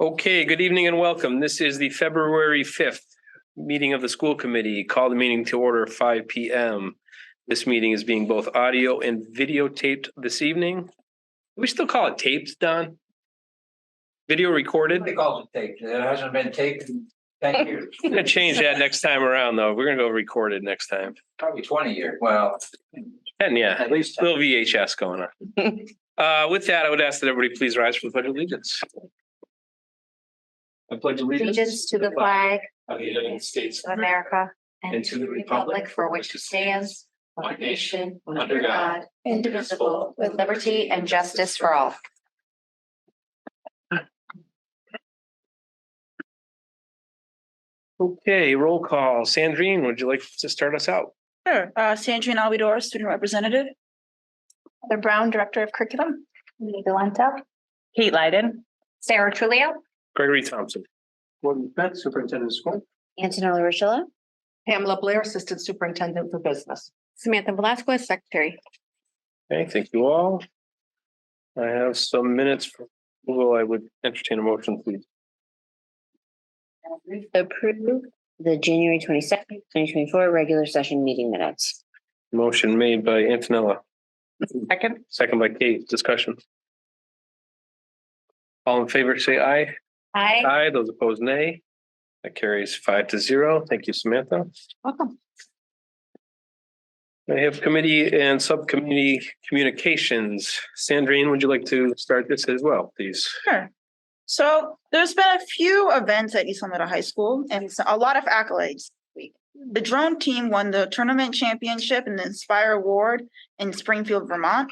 Okay, good evening and welcome. This is the February 5th meeting of the school committee. Call the meeting to order 5 p.m. This meeting is being both audio and videotaped this evening. We still call it taped, Don? Video recorded? They call it taped. It hasn't been taped in 10 years. We're gonna change that next time around, though. We're gonna go recorded next time. Probably 20 years. Well, And yeah, at least a little VHS going on. With that, I would ask that everybody please rise for the Pledge of Allegiance. I pledge Allegiance to the flag of the United States of America and to the republic for which it stands, one nation, under God, indivisible, with liberty and justice for all. Okay, roll call. Sandrine, would you like to start us out? Sure. Sandrine Alvidor, student representative. Heather Brown, Director of Curriculum. Nita Lento. Kate Leiden. Sarah Trulio. Gregory Thompson. Gordon Betts, Superintendent of School. Antonella Rochella. Pamela Blair, Assistant Superintendent for Business. Samantha Velasquez, Secretary. Okay, thank you all. I have some minutes for approval. I would entertain a motion, please. Approve the January 22nd, 2024 regular session meeting minutes. Motion made by Antonella, second by Kate. Discussion. All in favor, say aye. Aye. Aye. Those opposed, nay. That carries 5-0. Thank you, Samantha. Welcome. I have committee and subcommittee communications. Sandrine, would you like to start this as well, please? Sure. So there's been a few events at East Middle High School and a lot of accolades this week. The drone team won the tournament championship in the Inspire Award in Springfield, Vermont.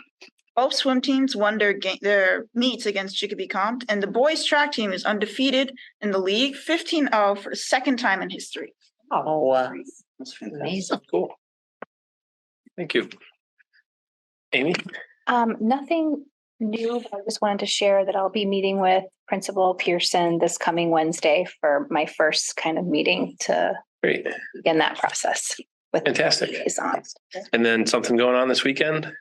Both swim teams won their meets against Chicopee Compt, and the boys track team is undefeated in the league, 15-0 for the second time in history. That's fantastic. Cool. Thank you. Amy? Nothing new. I just wanted to share that I'll be meeting with Principal Pearson this coming Wednesday for my first kind of meeting to Great. begin that process with Fantastic. liaisons. And then something going on this weekend?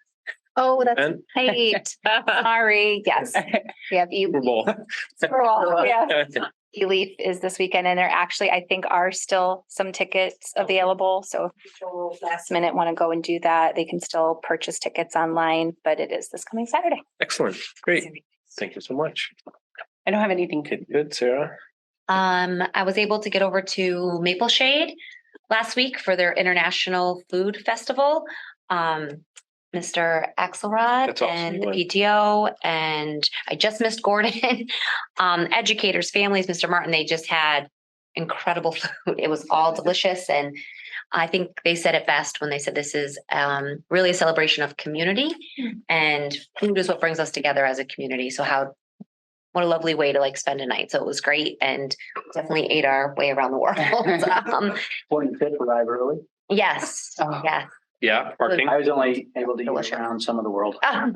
Oh, that's Ben? right. Sorry. Yes. We have Super Bowl. Super Bowl. Yeah. E-Leaf is this weekend, and there actually, I think, are still some tickets available. So if people last minute want to go and do that, they can still purchase tickets online, but it is this coming Saturday. Excellent. Great. Thank you so much. I don't have anything. Okay, good. Sarah? I was able to get over to Maple Shade last week for their International Food Festival. Mr. Axelrod That's awesome. and the PTO, and I just missed Gordon. Educators, families, Mr. Martin, they just had incredible food. It was all delicious. And I think they said it best when they said this is really a celebration of community, and food is what brings us together as a community. So what a lovely way to like spend a night. So it was great and definitely ate our way around the world. Gordon Pitt arrived early. Yes. Oh. Yes. Yeah, parking. I was only able to Delicious. get around some of the world. Partial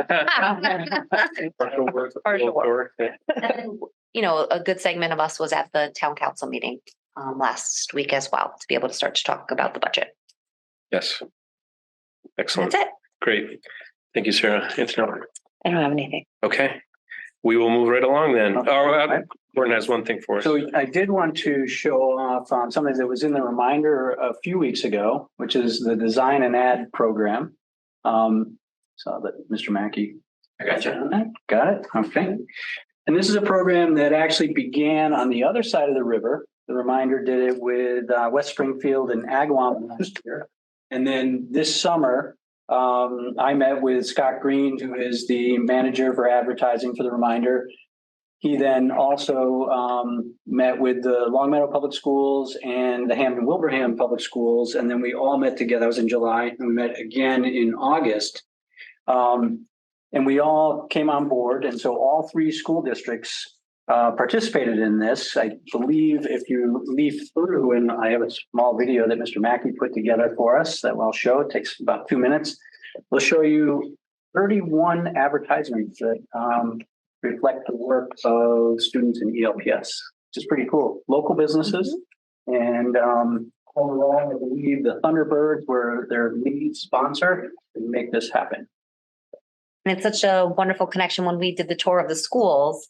work. Partial work. Yeah. And, a good segment of us was at the town council meeting last week as well, to be able to start to talk about the budget. Yes. Excellent. That's it. Great. Thank you, Sarah. Antonella. I don't have anything. Okay. We will move right along then. Okay. Oh, Gordon has one thing for us. So I did want to show off something that was in the reminder a few weeks ago, which is the Design and Ad program. So that Mr. Mackey. I got you. Got it? Okay. And this is a program that actually began on the other side of the river. The reminder did it with West Springfield and Agawam last year. And then this summer, I met with Scott Green, who is the manager for advertising for the reminder. He then also met with the Longmeadow Public Schools and the Hampton Wilbraham Public Schools. And then we all met together. That was in July, and we met again in August. And we all came on board. And so all three school districts participated in this. I believe if you leaf through, and I have a small video that Mr. Mackey put together for us that I'll show. It takes about 2 minutes. We'll show you 31 advertisements that reflect the work of students in ELPS, which is pretty cool. Local businesses. And overall, I believe the Thunderbirds were their lead sponsor to make this happen. And it's such a wonderful connection. When we did the tour of the schools,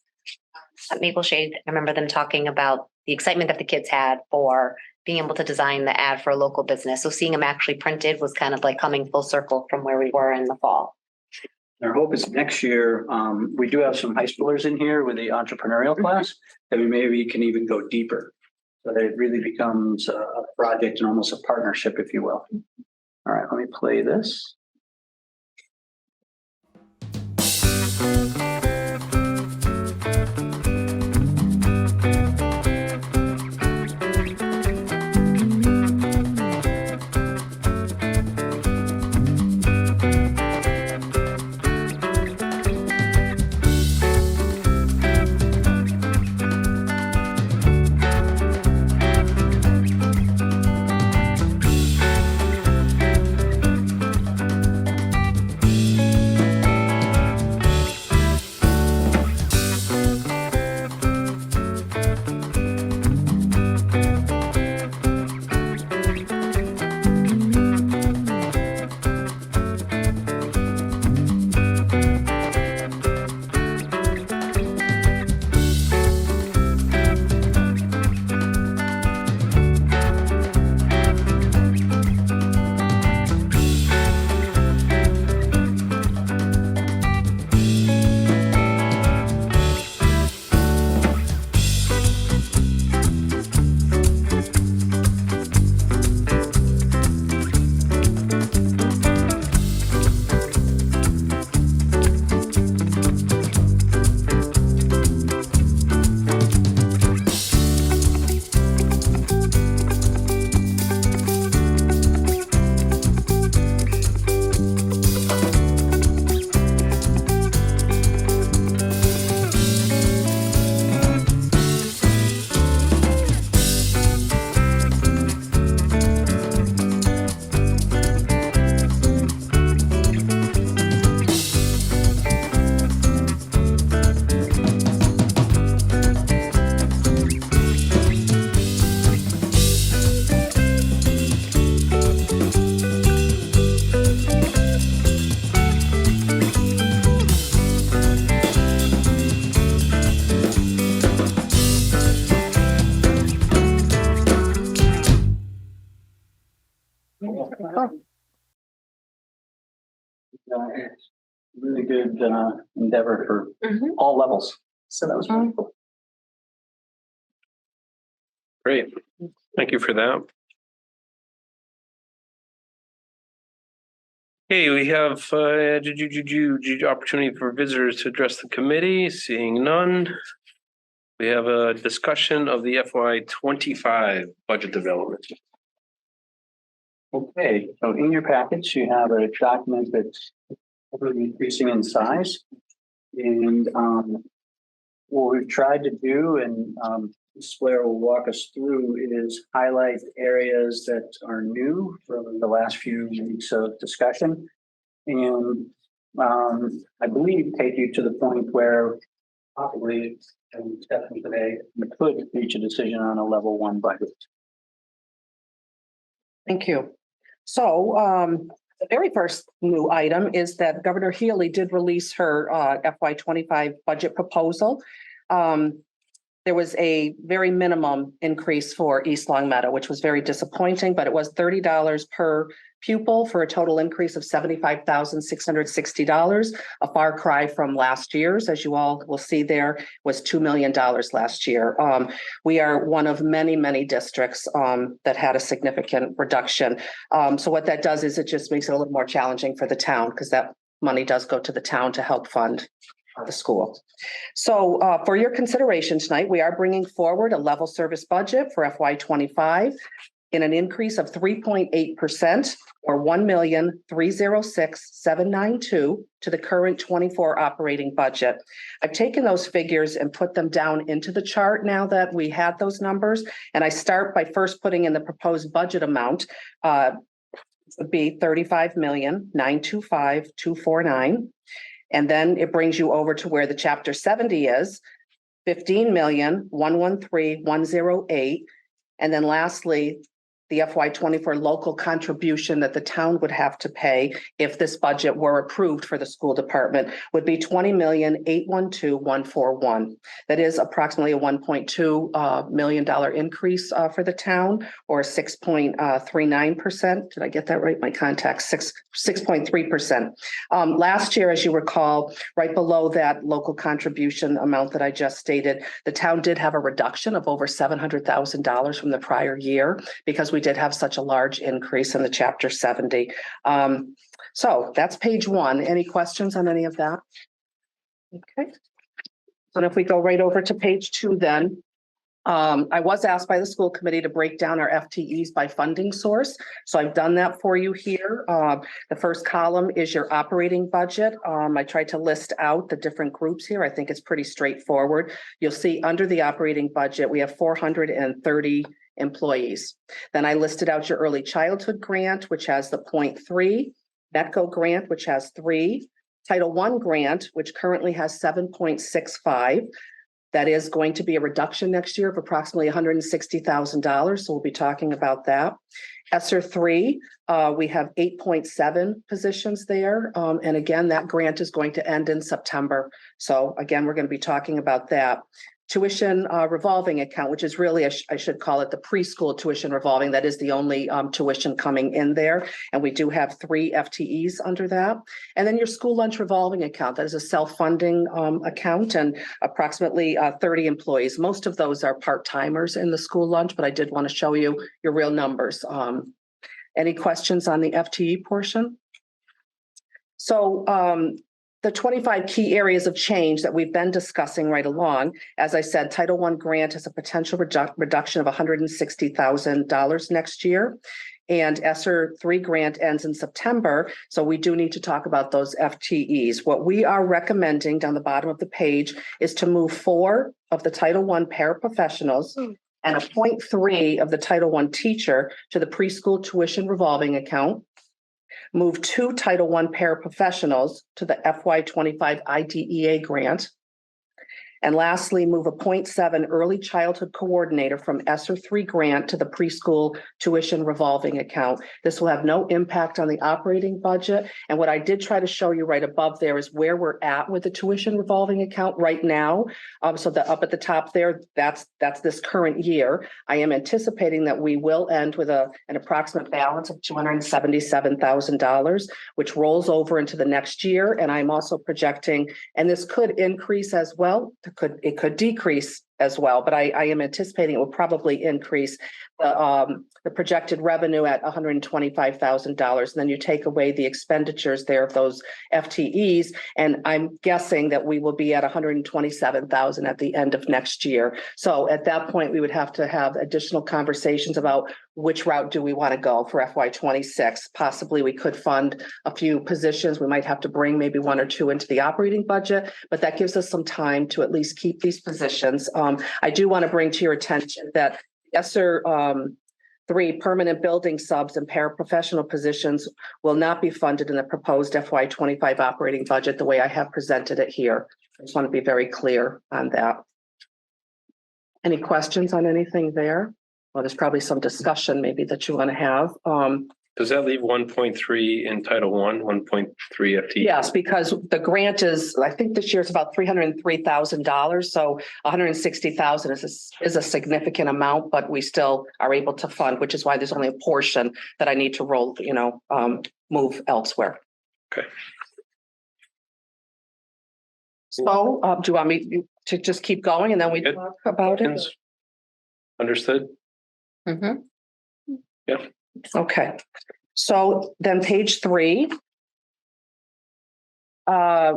at Maple Shade, I remember them talking about the excitement that the kids had for being able to design the ad for a local business. So seeing them actually printed was kind of like coming full circle from where we were in the fall. Our hope is next year, we do have some high schoolers in here with the entrepreneurial class, that we maybe can even go deeper. So that it really becomes a project and almost a partnership, if you will. All right, let me play this. It's really good endeavor for all levels. So that was really cool. Great. Thank you for that. Okay, we have opportunity for visitors to address the committee. Seeing none. We have a discussion of the FY25 budget development. Okay, so in your package, you have a document that's increasing in size. And what we've tried to do, and Ms. Blair will walk us through, is highlight areas that are new from the last few weeks of discussion. And I believe take you to the point where possibly, and Stephanie today, we could reach a decision on a level 1 budget. Thank you. So the very first new item is that Governor Healy did release her FY25 budget proposal. There was a very minimum increase for East Long Meadow, which was very disappointing, but it was $30 per pupil for a total increase of $75,660, a far cry from last year's. As you all will see, there was $2 million last year. We are one of many, many districts that had a significant reduction. So what that does is it just makes it a little more challenging for the town, because that money does go to the town to help fund the school. So for your consideration tonight, we are bringing forward a level service budget for FY25 in an increase of 3.8% or $1,306,792 to the current 24 operating budget. I've taken those figures and put them down into the chart now that we had those numbers. And I start by first putting in the proposed budget amount. Would be $35,925,249. And then it brings you over to where the chapter 70 is, $15,113,108. And then lastly, the FY 24 local contribution that the town would have to pay if this budget were approved for the school department would be $20,812,141. That is approximately a $1.2 million increase for the town, or 6.39%. Did I get that right? My contact 6.3%. Last year, as you recall, right below that local contribution amount that I just stated, the town did have a reduction of over $700,000 from the prior year because we did have such a large increase in the Chapter 70. So that's page 1. Any questions on any of that? Okay. So if we go right over to page 2 then. I was asked by the school committee to break down our FTEs by funding source. So I've done that for you here. The first column is your operating budget. I tried to list out the different groups here. I think it's pretty straightforward. You'll see under the operating budget, we have 430 employees. Then I listed out your early childhood grant, which has the 0.3, METCO grant, which has 3, Title I grant, which currently has 7.65. That is going to be a reduction next year of approximately $160,000. So we'll be talking about that. ESSER 3, we have 8.7 positions there. And again, that grant is going to end in September. So again, we're going to be talking about that. Tuition revolving account, which is really, I should call it the preschool tuition revolving. That is the only tuition coming in there. And we do have 3 FTEs under that. And then your school lunch revolving account, that is a self-funding account, and approximately 30 employees. Most of those are part-timers in the school lunch, but I did want to show you your real numbers. Any questions on the FTE portion? So, the 25 key areas of change that we've been discussing right along, as I said, Title I grant has a potential reduction of $160,000 next year. And ESSER 3 grant ends in September. So we do need to talk about those FTEs. What we are recommending down the bottom of the page is to move 4 of the Title I paraprofessionals and a 0.3 of the Title I teacher to the preschool tuition revolving account. Move 2 Title I paraprofessionals to the FY25 IDEA grant. And lastly, move a 0.7 early childhood coordinator from ESSER 3 grant to the preschool tuition revolving account. This will have no impact on the operating budget. And what I did try to show you right above there is where we're at with the tuition revolving account right now. So the up at the top there, that's this current year. I am anticipating that we will end with an approximate balance of $277,000, which rolls over into the next year. And I'm also projecting, and this could increase as well. It could decrease as well, but I am anticipating it will probably increase the projected revenue at $125,000. And then you take away the expenditures there of those FTEs. And I'm guessing that we will be at $127,000 at the end of next year. So at that point, we would have to have additional conversations about which route do we want to go for FY26. Possibly we could fund a few positions. We might have to bring maybe 1 or 2 into the operating budget, but that gives us some time to at least keep these positions. I do want to bring to your attention that ESSER 3 permanent building subs and paraprofessional positions will not be funded in the proposed FY25 operating budget the way I have presented it here. I just want to be very clear on that. Any questions on anything there? Well, there's probably some discussion maybe that you want to have. Does that leave 1.3 in Title I, 1.3 FTE? Yes, because the grant is, I think this year it's about $303,000. So $160,000 is a significant amount, but we still are able to fund, which is why there's only a portion that I need to roll, move elsewhere. Okay. So do you want me to just keep going and then we talk about it? Understood? Mhm. Yeah. Okay, so then page 3.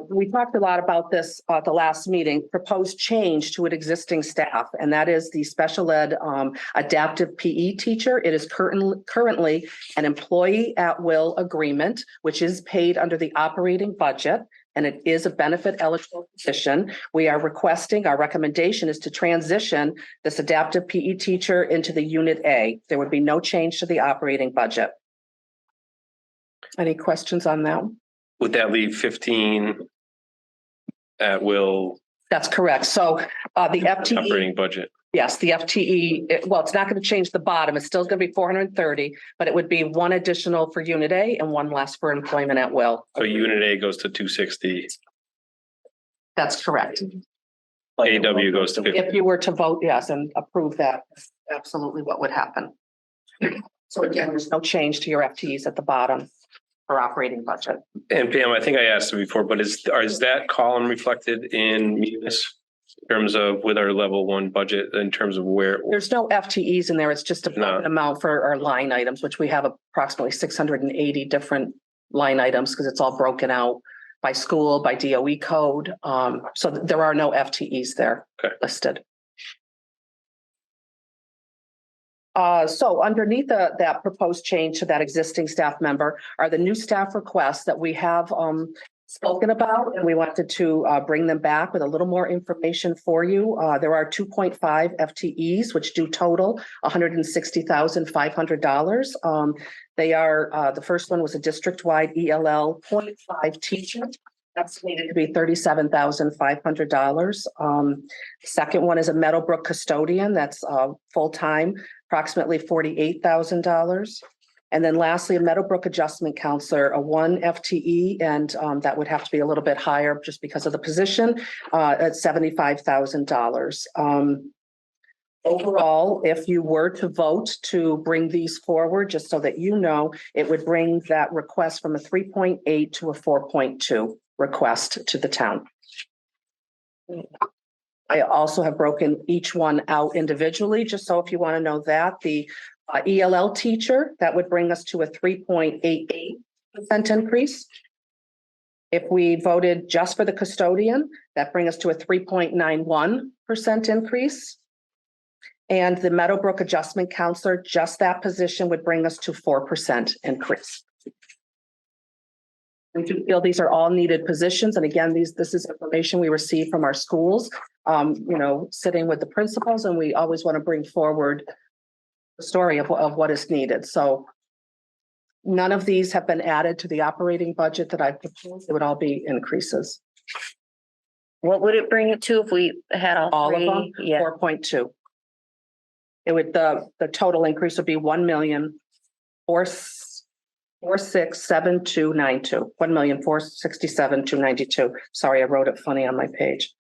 We talked a lot about this at the last meeting, proposed change to an existing staff, and that is the special ed adaptive PE teacher. It is currently an employee at will agreement, which is paid under the operating budget, and it is a benefit eligible position. We are requesting, our recommendation is to transition this adaptive PE teacher into the Unit A. There would be no change to the operating budget. Any questions on that? Would that leave 15 at will That's correct. So the FTE operating budget? Yes, the FTE, well, it's not going to change the bottom. It's still going to be 430, but it would be one additional for unit A and one less for employment at will. So unit A goes to 260, That's correct. AW goes to 50. If you were to vote yes and approve that, that's absolutely what would happen. So again, there's no change to your FTEs at the bottom for operating budget. And Pam, I think I asked it before, but is that column reflected in Munis in terms of with our level one budget in terms of where? There's no FTEs in there. It's just No. an amount for our line items, which we have approximately 680 different line items because it's all broken out by school, by DOE code. So there are no FTEs there Okay. listed. So underneath that proposed change to that existing staff member are the new staff requests that we have spoken about, and we wanted to bring them back with a little more information for you. There are 2.5 FTEs, which do total $160,500. They are, the first one was a district-wide ELL 0.5 teacher. Estimated to be $37,500. Second one is a Meadowbrook custodian. That's full-time, approximately $48,000. And then lastly, a Meadowbrook adjustment counselor, a 1 FTE, and that would have to be a little bit higher just because of the position at $75,000. Overall, if you were to vote to bring these forward, just so that you know, it would bring that request from a 3.8 to a 4.2 request to the town. I also have broken each one out individually, just so if you want to know that. The ELL teacher, that would bring us to a 3.88% increase. If we voted just for the custodian, that brings us to a 3.91% increase. And the Meadowbrook adjustment counselor, just that position would bring us to 4% increase. We do feel these are all needed positions. And again, this is information we receive from our schools, sitting with the principals, and we always want to bring forward the story of what is needed. So none of these have been added to the operating budget that I proposed. It would all be increases. What would it bring it to if we had all All of three? them, Yeah, 4.2. It would, the total increase would be 1,467,292. 1,467,292. Sorry, I wrote it funny on my page.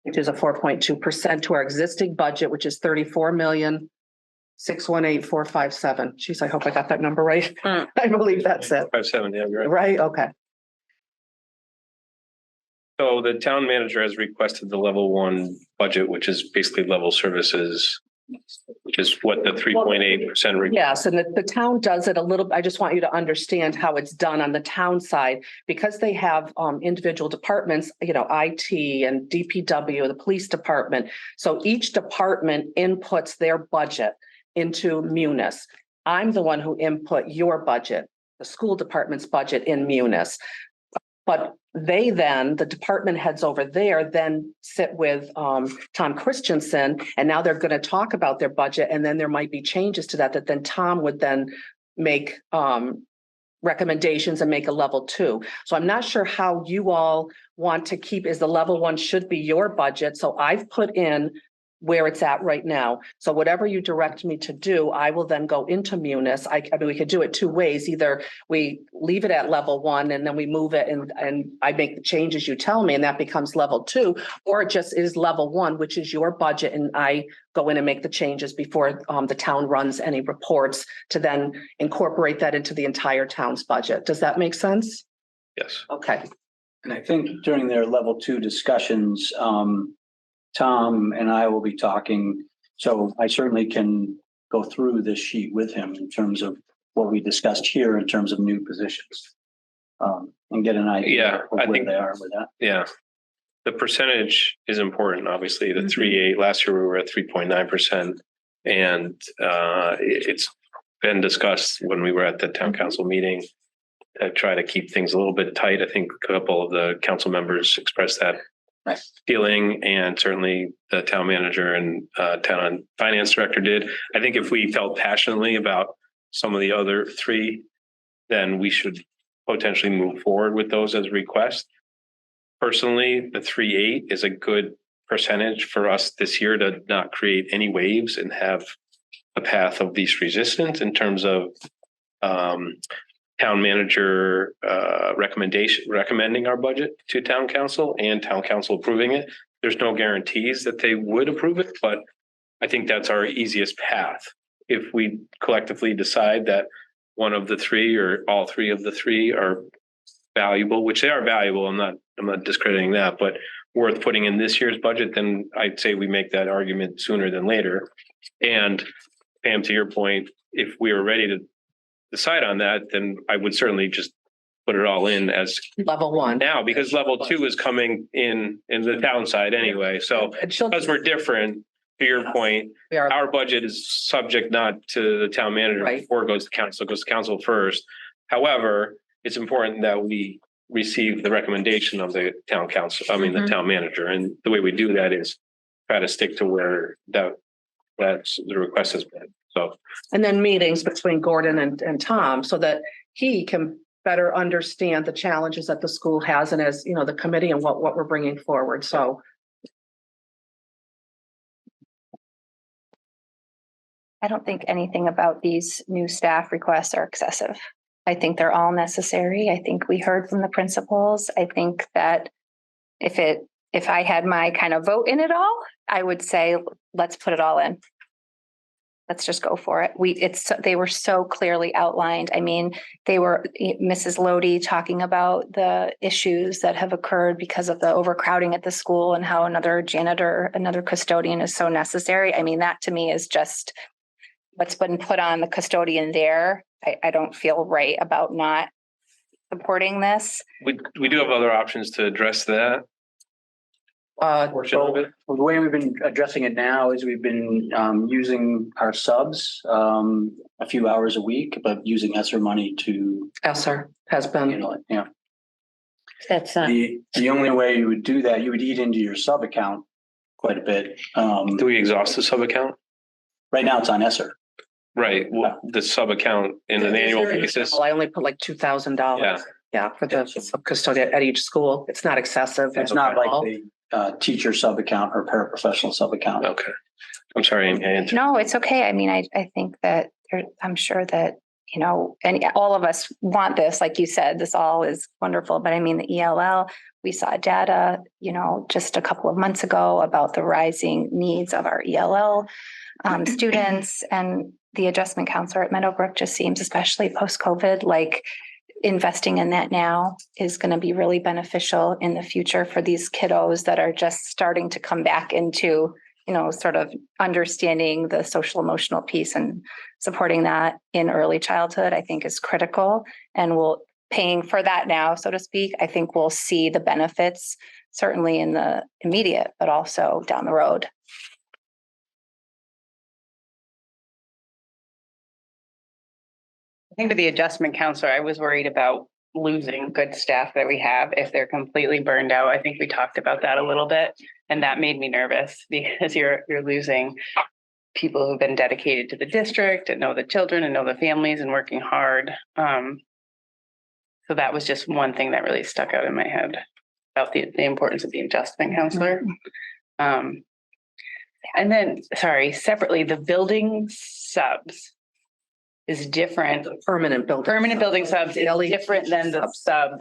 Which is a 4.2% to our existing budget, which is 34,618,457. Geez, I hope I got that number right. Mm. I believe that's it. 57, yeah, you're right. Right? Okay. So the town manager has requested the level one budget, which is basically level services, which is what the 3.8%. Yes, and the town does it a little, I just want you to understand how it's done on the town side, because they have individual departments, IT and DPW, the police department. So each department inputs their budget into Munis. I'm the one who input your budget, the school department's budget in Munis. But they then, the department heads over there, then sit with Tom Christensen, and now they're going to talk about their budget, and then there might be changes to that then Tom would then make recommendations and make a level 2. So I'm not sure how you all want to keep, is the level 1 should be your budget. So I've put in where it's at right now. So whatever you direct me to do, I will then go into Munis. I mean, we could do it two ways. Either we leave it at level 1 and then we move it and I make the changes you tell me and that becomes level 2, or it just is level 1, which is your budget. And I go in and make the changes before the town runs any reports to then incorporate that into the entire town's budget. Does that make sense? Yes. Okay. And I think during their level 2 discussions, Tom and I will be talking, so I certainly can go through this sheet with him in terms of what we discussed here in terms of new positions. And get an idea of where they are with that. Yeah. The percentage is important, obviously. The 3.8, last year we were at 3.9%. And it's been discussed when we were at the town council meeting to try to keep things a little bit tight. I think a couple of the council members expressed that feeling, and certainly the town manager and town finance director did. I think if we felt passionately about some of the other 3, then we should potentially move forward with those as requests. Personally, the 3.8 is a good percentage for us this year to not create any waves and have a path of least resistance in terms of town manager recommending our budget to town council and town council approving it. There's no guarantees that they would approve it, but I think that's our easiest path. If we collectively decide that one of the three or all three of the three are valuable, which they are valuable, I'm not discrediting that, but worth putting in this year's budget, then I'd say we make that argument sooner than later. And Pam, to your point, if we were ready to decide on that, then I would certainly just put it all in as Level one. now, because level 2 is coming in the town side anyway. So And she'll- because we're different, to your point, We are, our budget is subject not to the town manager Right. before it goes to council, it goes to council first. However, it's important that we receive the recommendation of the town council, the Mhm. town manager. And the way we do that is try to stick to where that's the request has been. So and then meetings between Gordon and Tom so that he can better understand the challenges that the school has and as, you know, the committee and what we're bringing forward. So I don't think anything about these new staff requests are excessive. I think they're all necessary. I think we heard from the principals. I think that if I had my kind of vote in it all, I would say, let's put it all in. Let's just go for it. They were so clearly outlined. I mean, they were Mrs. Lodi talking about the issues that have occurred because of the overcrowding at the school and how another janitor, another custodian is so necessary. I mean, that to me is just what's been put on the custodian there. I don't feel right about not supporting this. we do have other options to address that portion of it. Well, the way we've been addressing it now is we've been using our subs a few hours a week, but using ESSER money to Esser has been, handle it. Yeah. That's not, The only way you would do that, you would eat into your sub account quite a bit. Do we exhaust the sub account? Right now it's on ESSER. Right, well, the sub account in an annual basis. I only put like $2,000. Yeah. Yeah, for the sub custodian at each school. It's not excessive. It's not like the teacher sub account or paraprofessional sub account. Okay. I'm sorry, Amy, I interrupted. No, it's okay. I mean, I think that I'm sure that, you know, and all of us want this, like you said, this all is wonderful. But I mean, the ELL, we saw data, you know, just a couple of months ago about the rising needs of our ELL students, and the adjustment counselor at Meadowbrook just seems, especially post-COVID, like investing in that now is going to be really beneficial in the future for these kiddos that are just starting to come back into, you know, sort of understanding the social emotional piece, and supporting that in early childhood, I think is critical. And we'll paying for that now, so to speak. I think we'll see the benefits certainly in the immediate, but also down the road. I think with the adjustment counselor, I was worried about losing good staff that we have if they're completely burned out. I think we talked about that a little bit, and that made me nervous because you're losing people who've been dedicated to the district and know the children and know the families and working hard. So that was just one thing that really stuck out in my head about the importance of the adjustment counselor. And then, sorry, separately, the building subs is different. Permanent building Subs is different than the sub.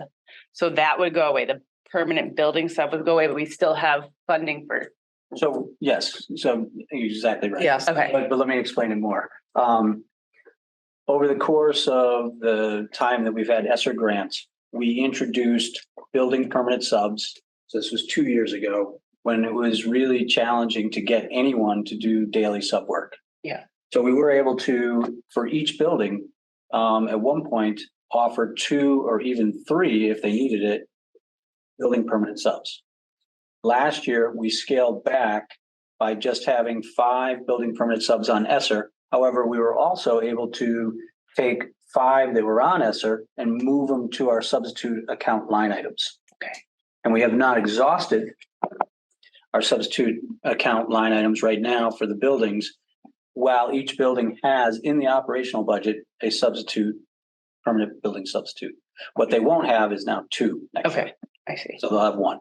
So that would go away. The permanent building sub would go away, but we still have funding for. So, yes, so you're exactly right. Yes. Okay. But let me explain it more. Over the course of the time that we've had ESSER grants, we introduced building permanent subs. So this was 2 years ago, when it was really challenging to get anyone to do daily sub work. Yeah. So we were able to, for each building, at one point, offer 2 or even 3, if they needed it, building permanent subs. Last year, we scaled back by just having 5 building permanent subs on ESSER. However, we were also able to take 5 that were on ESSER and move them to our substitute account line items. Okay. And we have not exhausted our substitute account line items right now for the buildings, while each building has in the operational budget a substitute, permanent building substitute. What they won't have is now 2 next year. Okay, I see. So they'll have 1.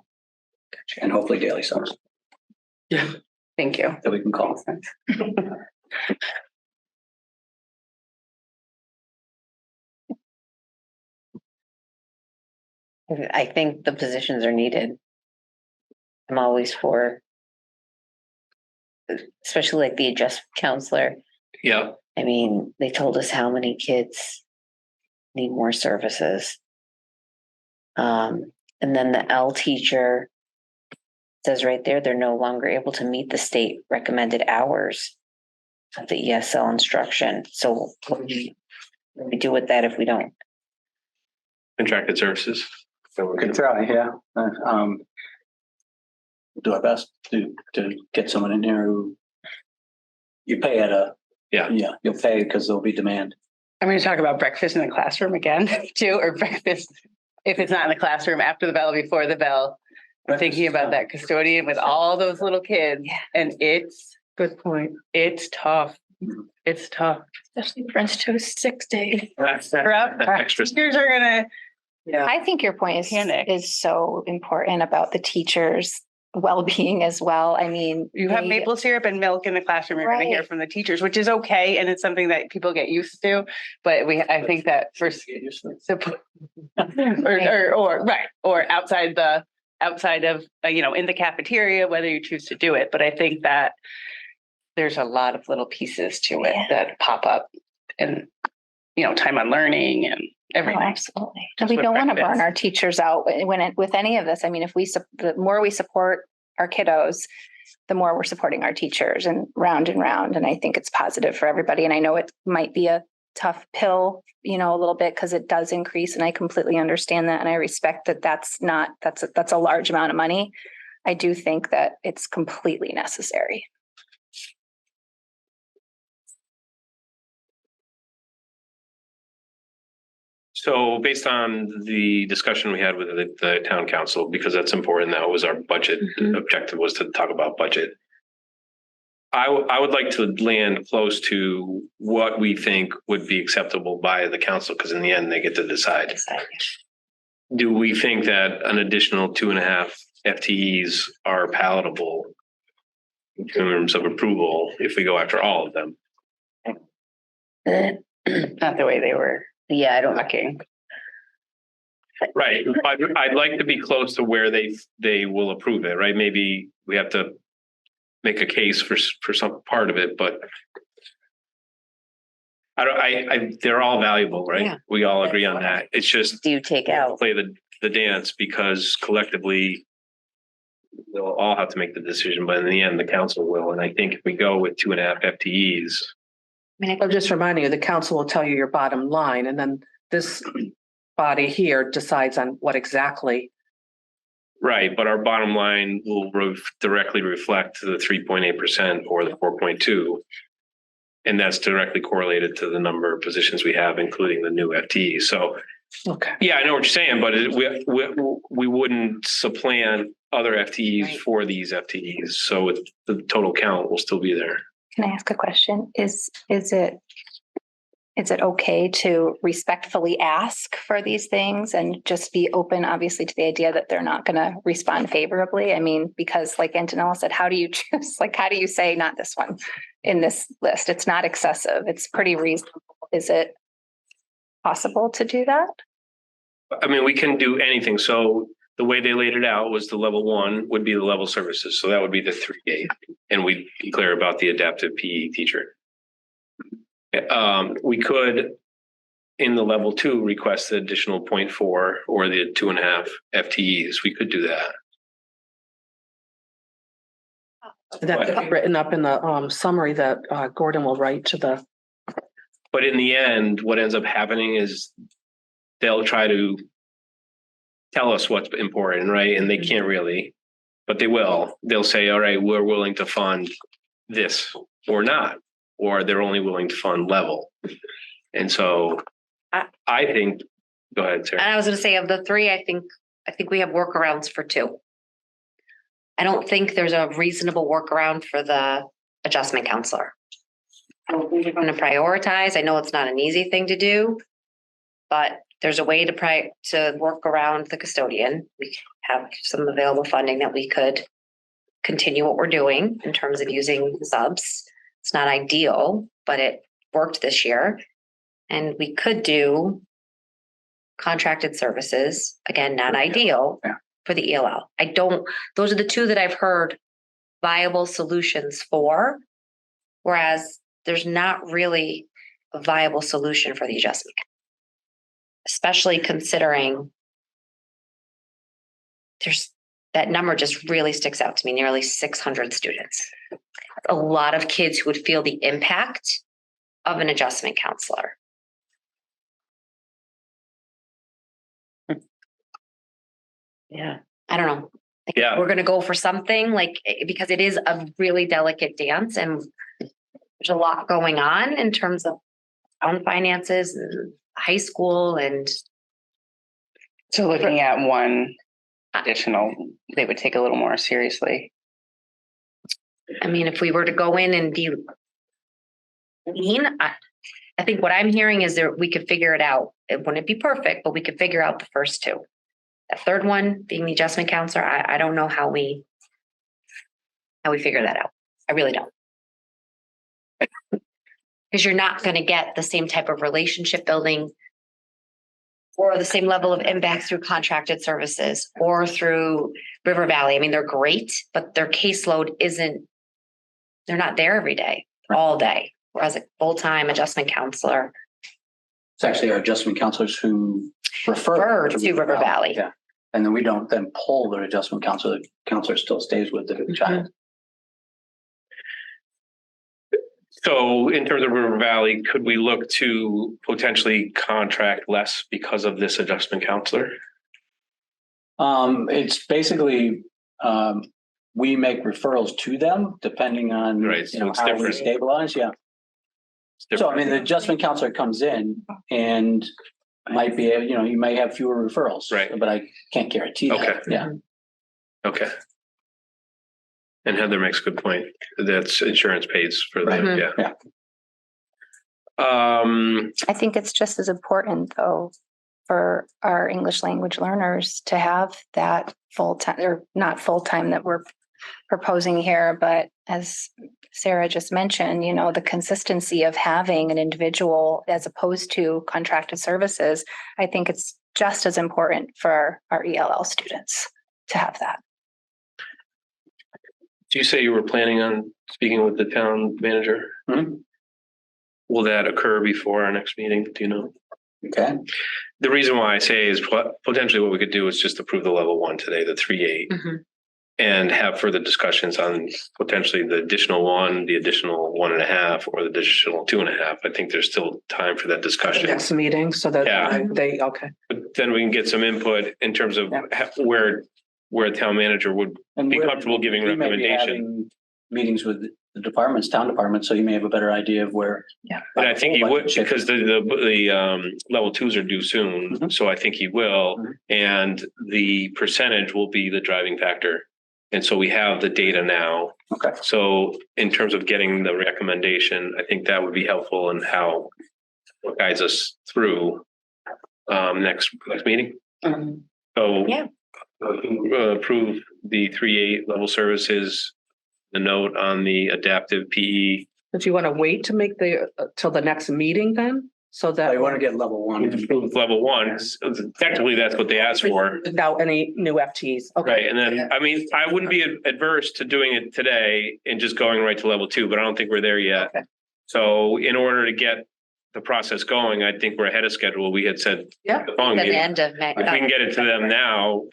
And hopefully daily subs. Yeah. Thank you. That we can call. I think the positions are needed. I'm always for, especially like the adjustment counselor. Yeah, I mean, they told us how many kids need more services. And then the L teacher says right there, they're no longer able to meet the state recommended hours of the ESL instruction. So what do we do with that if we don't? contracted services. So we're Good gonna- try, yeah. Do our best to get someone in here who you pay at a. Yeah. Yeah, you'll pay because there'll be demand. I'm going to talk about breakfast in the classroom again too, or breakfast if it's not in the classroom, after the bell, before the bell. I'm thinking about that custodian with all those little kids, and it's Good point. it's tough. It's tough. Especially French toast 6 days. Extra. Teachers are gonna. Yeah. I think your point Panic. is so important about the teachers' well-being as well. I mean, You have they- maple syrup and milk in the classroom. You're going to hear Right. from the teachers, which is okay, and it's something that people get used to. But I think that for support, or outside of in the cafeteria, whether you choose to do it. But I think that there's a lot of little pieces to it Yeah. that pop up, and time on learning and Oh, everything. absolutely. And Just we with don't want to burn breakfast. our teachers out with any of this. I mean, the more we support our kiddos, the more we're supporting our teachers and round. And I think it's positive for everybody. And I know it might be a tough pill, a little bit because it does increase. And I completely understand that. And I respect that that's a large amount of money. I do think that it's completely necessary. So based on the discussion we had with the town council, because that's important, that was our budget objective, was to talk about budget. I would like to land close to what we think would be acceptable by the council, because in the end, they get to decide. Do we think that an additional 2.5 FTEs are palatable in terms of approval if we go after all of them? Not the way they were Yeah, I don't. talking. Right. I'd like to be close to where they will approve it, right? Maybe we have to make a case for some part of it, but they're all valuable, right? Yeah. We all agree on that. It's just Do you take we have to out? play the dance, because collectively they'll all have to make the decision, but in the end, the council will. And I think if we go with 2.5 FTEs, I'm just reminding you, the council will tell you your bottom line, and then this body here decides on what exactly. right, but our bottom line will directly reflect the 3.8% or the 4.2. And that's directly correlated to the number of positions we have, including the new FTE. So, Okay. yeah, I know what you're saying, but we wouldn't supplant other FTEs Right. for these FTEs. So the total count will still be there. Can I ask a question? Is it okay to respectfully ask for these things and just be open, obviously, to the idea that they're not going to respond favorably? I mean, because like Antonella said, how do you choose? Like, how do you say not this one in this list? It's not excessive. It's pretty reasonable. Is it possible to do that? I mean, we can do anything. So the way they laid it out was the level 1 would be the level services. So that would be the 3A. And we'd be clear about the adaptive PE teacher. We could, in the level 2, request the additional 0.4 or the 2.5 FTEs. We could do that. That's written up in the summary that Gordon will write to the. But in the end, what ends up happening is they'll try to tell us what's important, right? And they can't really, but they will. They'll say, all right, we're willing to fund this or not, or they're only willing to fund level. And so I think, go ahead, Sarah. And I was gonna say, of the 3, I think we have workarounds for 2. I don't think there's a reasonable workaround for the adjustment counselor. We're going to prioritize. I know it's not an easy thing to do, but there's a way to work around the custodian. We have some available funding that we could continue what we're doing in terms of using subs. It's not ideal, but it worked this year. And we could do contracted services, again, not ideal Yeah. for the ELL. Those are the two that I've heard viable solutions for. Whereas there's not really a viable solution for the adjustment. Especially considering that number just really sticks out to me, nearly 600 students. A lot of kids who would feel the impact of an adjustment counselor. Yeah. I don't know. Yeah. We're gonna go for something because it is a really delicate dance and there's a lot going on in terms of own finances and high school and So looking at one additional, they would take a little more seriously. I mean, if we were to go in and be lean, I think what I'm hearing is that we could figure it out. It wouldn't be perfect, but we could figure out the first two. The third one being the adjustment counselor, I don't know how we figure that out. I really don't. Because you're not going to get the same type of relationship building or the same level of impact through contracted services or through River Valley. I mean, they're great, but their caseload they're not there every day, all day. Whereas a full-time adjustment counselor. It's actually our adjustment counselors who refer To River Valley. Yeah. And then we don't then pull their adjustment counselor. The counselor still stays with the child. So in terms of River Valley, could we look to potentially contract less because of this adjustment counselor? It's basically, we make referrals to them depending on, Right, so it's how we different. stabilize. Yeah. It's So I mean, the different. adjustment counselor comes in and might be, you may have fewer referrals. Right. But I can't guarantee that. Okay. Yeah. Okay. And Heather makes a good point. That's insurance pays for that, Right. yeah. Yeah. I think it's just as important though for our English language learners to have that full time, or not full time that we're proposing here, but as Sarah just mentioned, the consistency of having an individual as opposed to contracted services. I think it's just as important for our ELL students to have that. Do you say you were planning on speaking with the town manager? Mhm. Will that occur before our next meeting? Do you know? Okay. The reason why I say is potentially what we could do is just approve the level 1 today, the 3.8, and have further discussions on potentially the additional 1, the additional 1.5, or the additional 2.5. I think there's still time for that discussion. Next meeting, so that Yeah. okay. But then we can get some input in terms of Yeah. where a town manager would And be we're- comfortable giving we may be recommendation. having meetings with the departments, town departments, so you may have a better idea of where. Yeah. And I think he would, Budget because the level 2s are due soon, Mhm. so I think he will. Mhm. And the percentage will be the driving factor. And so we have the data now. Okay. So in terms of getting the recommendation, I think that would be helpful in how what guides us through next meeting. So Yeah. approve the 3.8 level services, the note on the adaptive PE. But you want to wait to make till the next meeting then? So that. I want to get level 1. Approve level 1. Technically, that's what they asked for. Without any new FTEs. Okay. Right. And then, I mean, I wouldn't be adverse to doing it today and just going right to level 2, but I don't think we're there yet. Okay. So in order to get the process going, I think we're ahead of schedule. We had said Yeah. the following At the meeting. end of May. If we can get it to them now,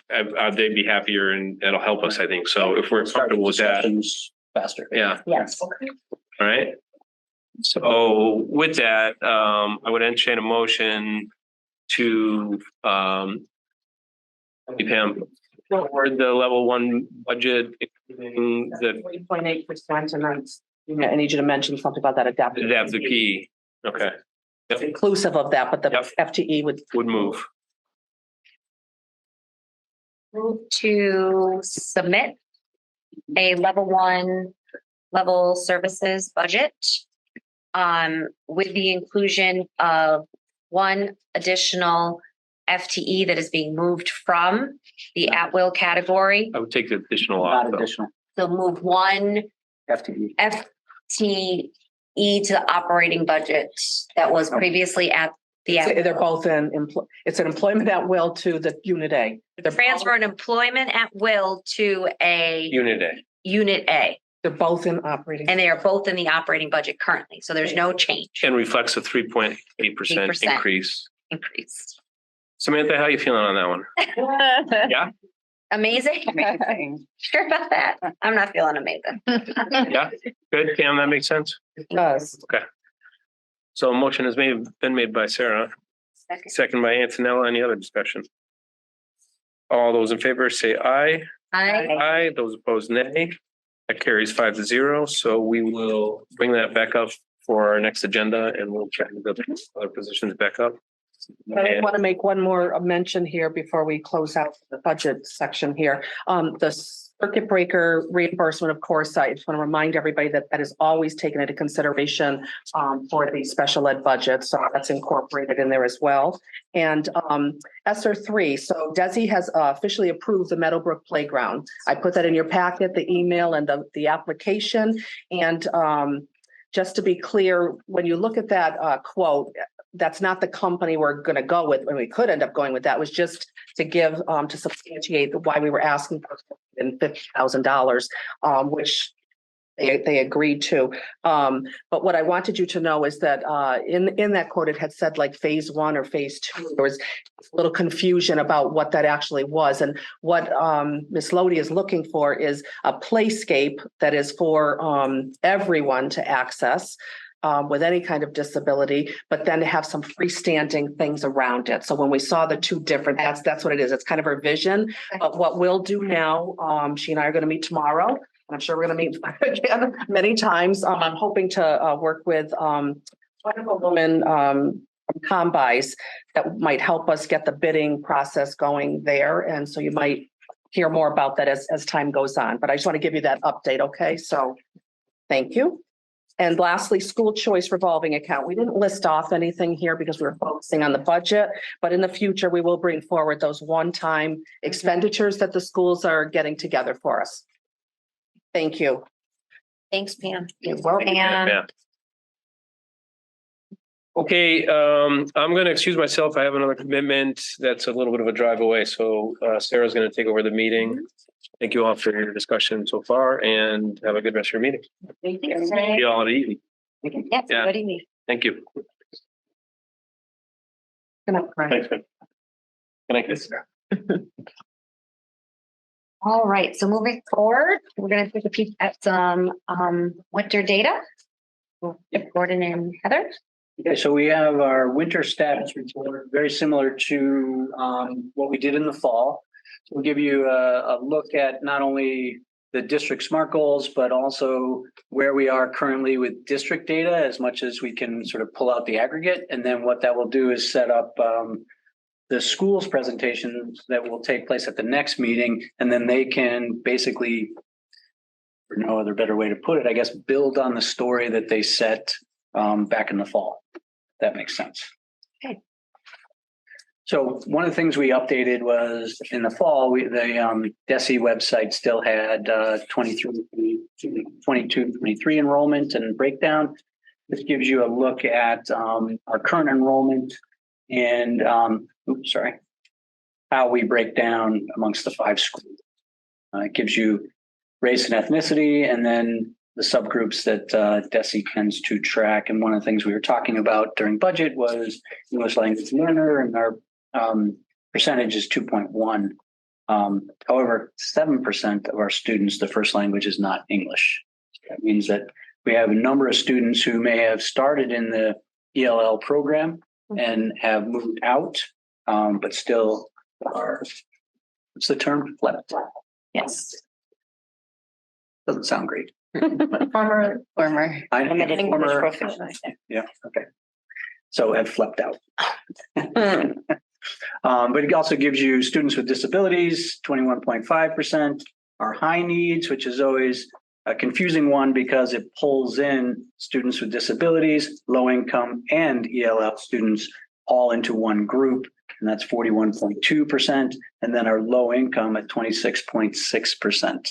they'd be happier and that'll help us, I think. So if we're Start comfortable with that, discussions faster. yeah. Yes. All right. So with that, I would entertain a motion to Pam, forward the level 1 budget, including the 3.8%, and I need you to mention something about that adaptive. PE. Okay, Inclusive of that, but the Yep. FTE would. would move. Move to submit a level 1 level services budget with the inclusion of 1 additional FTE that is being moved from the at-will category. I would take the additional Not off though. additional. So move one FTE. FTE to the operating budget that was previously at the. They're both it's an employment at will to the unit A. They're Transfer an employment at will to a Unit A. unit A, They're both in operating. and they are both in the operating budget currently, so there's no change. And reflects a 3.8% 8%. increase. Increase. Samantha, how you feeling on that one? Yeah, Amazing. Amazing. Sure about that. I'm not feeling amazing. yeah, good. Cam, that makes sense. It does. So a motion has been made by Sarah, second by Antonella. Any other discussion? All those in favor say aye. Aye. Those opposed, nay. That carries 5-0. So we will bring that back up for our next agenda and we'll try to get the other positions back up. I want to make one more mention here before we close out the budget section here. The circuit breaker reimbursement, of course, I just want to remind everybody that that is always taken into consideration for the special ed budget. So that's incorporated in there as well. And ESSER 3, so DESI has officially approved the Meadowbrook Playground. I put that in your packet, the email and the application. And just to be clear, when you look at that quote, that's not the company we're going to go with, and we could end up going with. That was just to give, to substantiate why we were asking for $50,000, which they agreed to. But what I wanted you to know is that in that quote, it had said like phase 1 or phase 2. There was a little confusion about what that actually was. And what Ms. Lodi is looking for is a playscape that is for everyone to access. With any kind of disability, but then to have some freestanding things around it. So when we saw the two different, that's what it is. It's kind of her vision. But what we'll do now, she and I are going to meet tomorrow. And I'm sure we're going to meet again many times. I'm hoping to work with wonderful woman from Combis that might help us get the bidding process going there. And so you might hear more about that as time goes on. But I just want to give you that update. Okay, so thank you. And lastly, school choice revolving account. We didn't list off anything here because we were focusing on the budget, but in the future, we will bring forward those one-time expenditures that the schools are getting together for us. Thank you. Thanks, Pam. You're welcome. Yeah. Okay, I'm going to excuse myself. I have another commitment that's a little bit of a drive away. So Sarah's going to take over the meeting. Thank you all for your discussion so far and have a good rest of your meeting. Thank you. See you all at evening. Yes, Yeah. what do you need? Thank you. Good night, Brian. Thanks, man. Good night. All right, so moving forward, we're gonna take a peek at some winter data. Gordon and Heather. Okay, so we have our winter status report, very similar to what we did in the fall. So we'll give you a look at not only the district SMART goals, but also where we are currently with district data as much as we can sort of pull out the aggregate. And then what that will do is set up the school's presentations that will take place at the next meeting. And then they can basically, for no other better way to put it, I guess, build on the story that they set back in the fall. If that makes sense. Okay. So one of the things we updated was in the fall, the DESI website still had 22-23 enrollment and breakdown. This gives you a look at our current enrollment and how we break down amongst the 5 schools. It gives you race and ethnicity and then the subgroups that DESI tends to track. And one of the things we were talking about during budget was English language learner, and our percentage is 2.1. However, 7% of our students, the first language is not English. That means that we have a number of students who may have started in the ELL program and have moved out, but still are, what's the term? Flipped. Yes. Doesn't sound great. Former. I know, Limited English former- proficiency. Yeah, okay. So have flipped out. But it also gives you students with disabilities, 21.5%, our high needs, which is always a confusing one because it pulls in students with disabilities, low income, and ELL students all into one group, and that's 41.2%, and then our low income at 26.6%.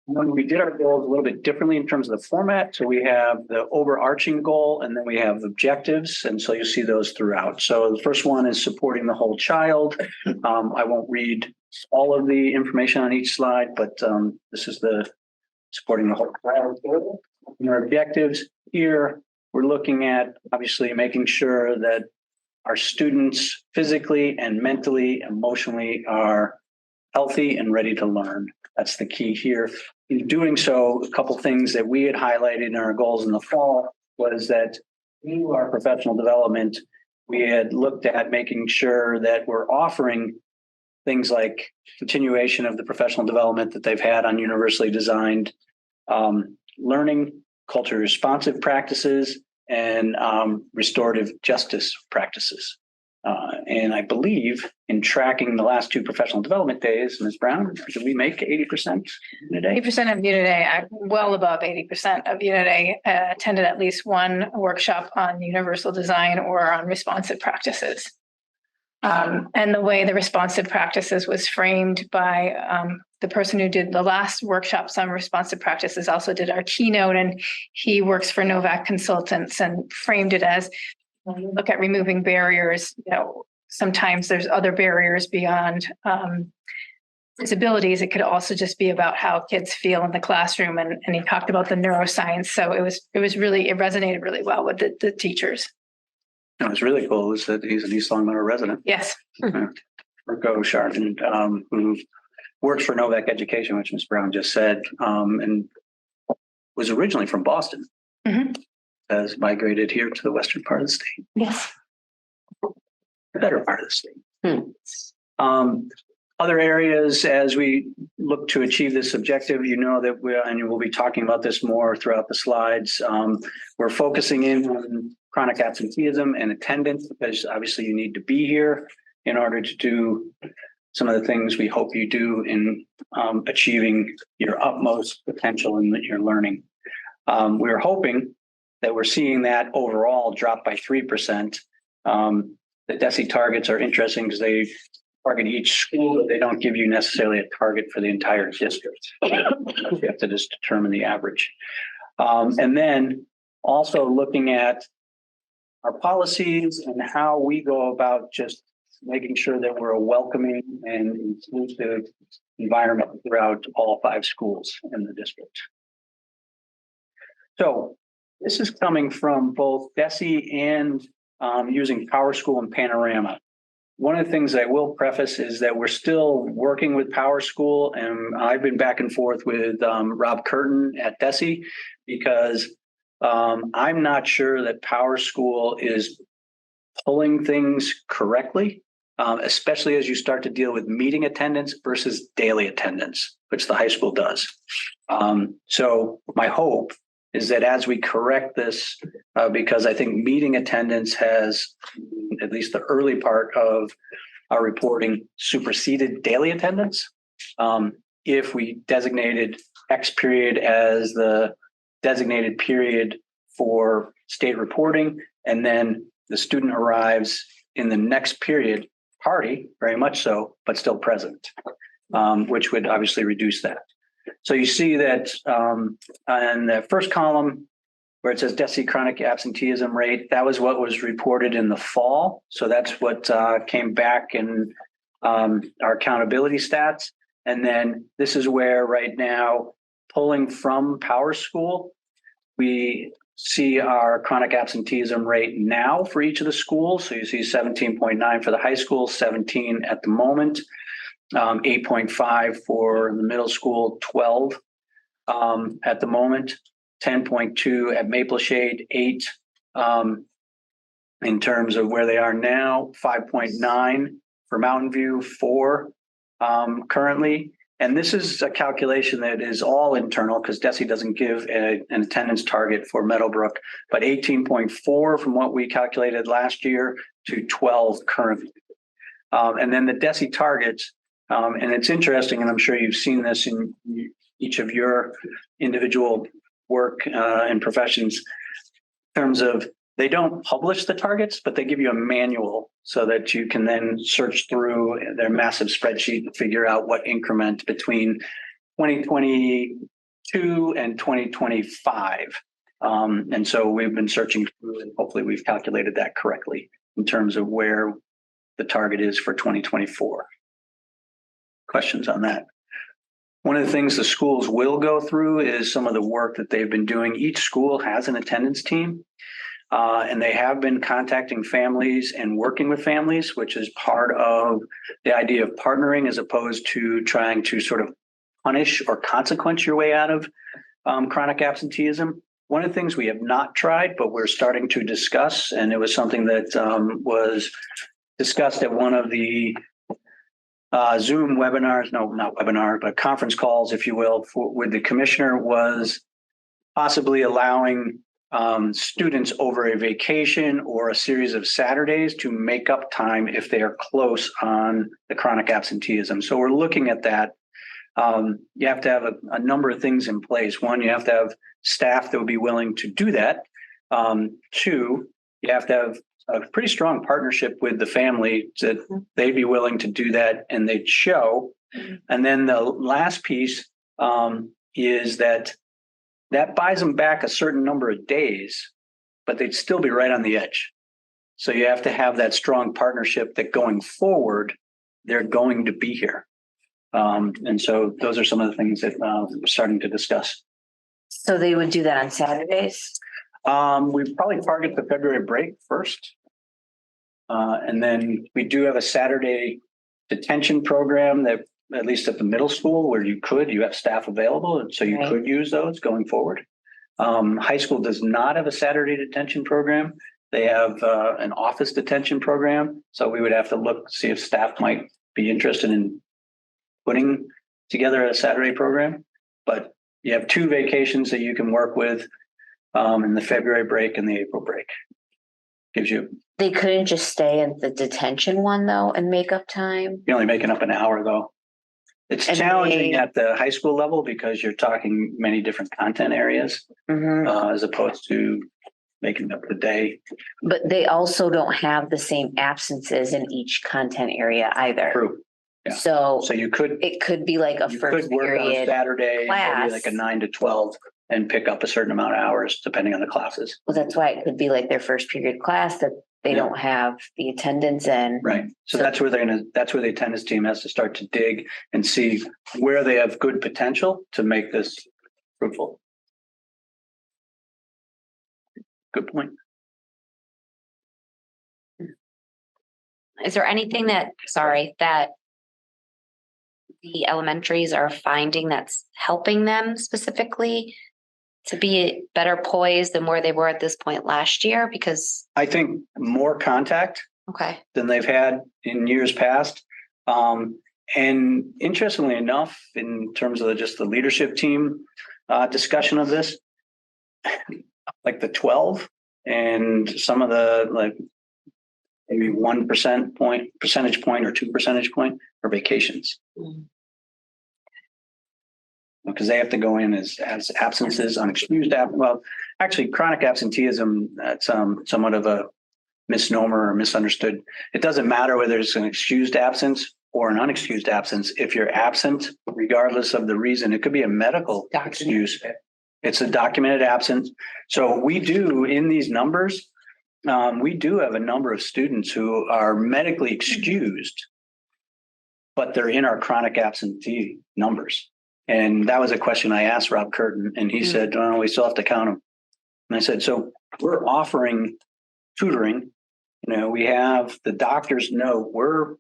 When we did our goals a little bit differently in terms of the format. So we have the overarching goal and then we have objectives. And so you'll see those throughout. So the first one is supporting the whole child. I won't read all of the information on each slide, but this is the supporting the whole child. In our objectives here, we're looking at obviously making sure that our students physically and mentally, emotionally are healthy and ready to learn. That's the key here. In doing so, a couple things that we had highlighted in our goals in the fall was that through our professional development, we had looked at making sure that we're offering things like continuation of the professional development that they've had on universally designed learning, culturally responsive practices, and restorative justice practices. And I believe in tracking the last 2 professional development days, Ms. Brown, did we make 80% in a day? 80% of Unit A, I'm well above 80% of Unit A attended at least one workshop on universal design or on responsive practices. And the way the responsive practices was framed by the person who did the last workshops on responsive practices also did our keynote, and he works for Novak Consultants and framed it as, when you look at removing barriers, sometimes there's other barriers beyond disabilities. It could also just be about how kids feel in the classroom. And he talked about the neuroscience. So it resonated really well with the teachers. No, it's really cool is that he's an East Long Meadow resident. Yes. Rico Chardon, who works for Novak Education, which Ms. Brown just said, and was originally from Boston. Has migrated here to the western part of the state. Yes. The better part of the state. Other areas as we look to achieve this objective, that we'll be talking about this more throughout the slides. We're focusing in on chronic absenteeism and attendance because obviously you need to be here in order to do some of the things we hope you do in achieving your utmost potential in your learning. We're hoping that we're seeing that overall drop by 3%. The DESE targets are interesting because they target each school, but they don't give you necessarily a target for the entire district. You have to just determine the average. And then also looking at our policies and how we go about just making sure that we're a welcoming and inclusive environment throughout all 5 schools in the district. So this is coming from both DESE and using PowerSchool and Panorama. One of the things I will preface is that we're still working with PowerSchool, and I've been back and forth with Rob Curtin at DESE because I'm not sure that PowerSchool is pulling things correctly, especially as you start to deal with meeting attendance versus daily attendance, which the high school does. So my hope is that as we correct this, because I think meeting attendance has, at least the early part of our reporting, superseded daily attendance. If we designated X period as the designated period for state reporting, and then the student arrives in the next period, tardy, very much so, but still present, which would obviously reduce that. So you see that in the first column where it says DESE chronic absenteeism rate, that was what was reported in the fall. So that's what came back in our accountability stats. And then this is where right now, pulling from PowerSchool, we see our chronic absenteeism rate now for each of the schools. So you see 17.9 for the high school, 17 at the moment. 8.5 for the middle school, 12 at the moment, 10.2 at Maple Shade, 8 in terms of where they are now, 5.9 for Mountain View, 4 currently. And this is a calculation that is all internal because DESE doesn't give an attendance target for Meadowbrook, but 18.4 from what we calculated last year to 12 currently. And then the DESE targets, and it's interesting, and I'm sure you've seen this in each of your individual work and professions, in terms of they don't publish the targets, but they give you a manual so that you can then search through their massive spreadsheet and figure out what increment between 2020 and 2025. And so we've been searching through, and hopefully we've calculated that correctly in terms of where the target is for 2024. Questions on that? One of the things the schools will go through is some of the work that they've been doing. Each school has an attendance team, and they have been contacting families and working with families, which is part of the idea of partnering as opposed to trying to sort of punish or consequence your way out of chronic absenteeism. One of the things we have not tried, but we're starting to discuss, and it was something that was discussed at one of the Zoom webinars, no, not webinar, but conference calls, if you will, with the commissioner, was possibly allowing students over a vacation or a series of Saturdays to make up time if they are close on the chronic absenteeism. So we're looking at that. You have to have a number of things in place. One, you have to have staff that would be willing to do that. Two, you have to have a pretty strong partnership with the family that they'd be willing to do that and they'd show. And then the last piece is that buys them back a certain number of days, but they'd still be right on the edge. So you have to have that strong partnership that going forward, they're going to be here. And so those are some of the things that we're starting to discuss. So they would do that on Saturdays? We probably target the February break first. And then we do have a Saturday detention program that, at least at the middle school, where you have staff available. And so you Right. could use those going forward. High school does not have a Saturday detention program. They have an office detention program. So we would have to look, see if staff might be interested in putting together a Saturday program. But you have two vacations that you can work with in the February break and the April break. Gives you, They couldn't just stay in the detention one though and make up time? you're only making up an hour though. It's And challenging they- at the high school level because you're talking many different content areas Mhm. as opposed to making up the day. But they also don't have the same absences in each content area either. True. Yeah. So So you could it could be like a you first could work on period. Saturday, maybe class. like a 9 to 12, and pick up a certain amount of hours depending on the classes. Well, that's why it could be like their first period class that they Yeah. don't have the attendance in. Right. So So- that's where the attendance team has to start to dig and see where they have good potential to make this fruitful. Good point. Is there anything that the elementaries are finding that's helping them specifically to be better poised than where they were at this point last year? Because, I think more contact okay, than they've had in years past. And interestingly enough, in terms of just the leadership team discussion of this, like the 12 and some of the like maybe 1% percentage point or 2 percentage point for vacations. Because they have to go in as absences, unexcused well, actually chronic absenteeism, that's somewhat of a misnomer or misunderstood. It doesn't matter whether it's an excused absence or an unexcused absence. If you're absent, regardless of the reason, it could be a medical excuse. It's a documented absence. So we do in these numbers, we do have a number of students who are medically excused, but they're in our chronic absentee numbers. And that was a question I asked Rob Curtin, and he said, "Oh, we still have to count them." And I said, "So we're offering tutoring. You know, we have the doctors know we're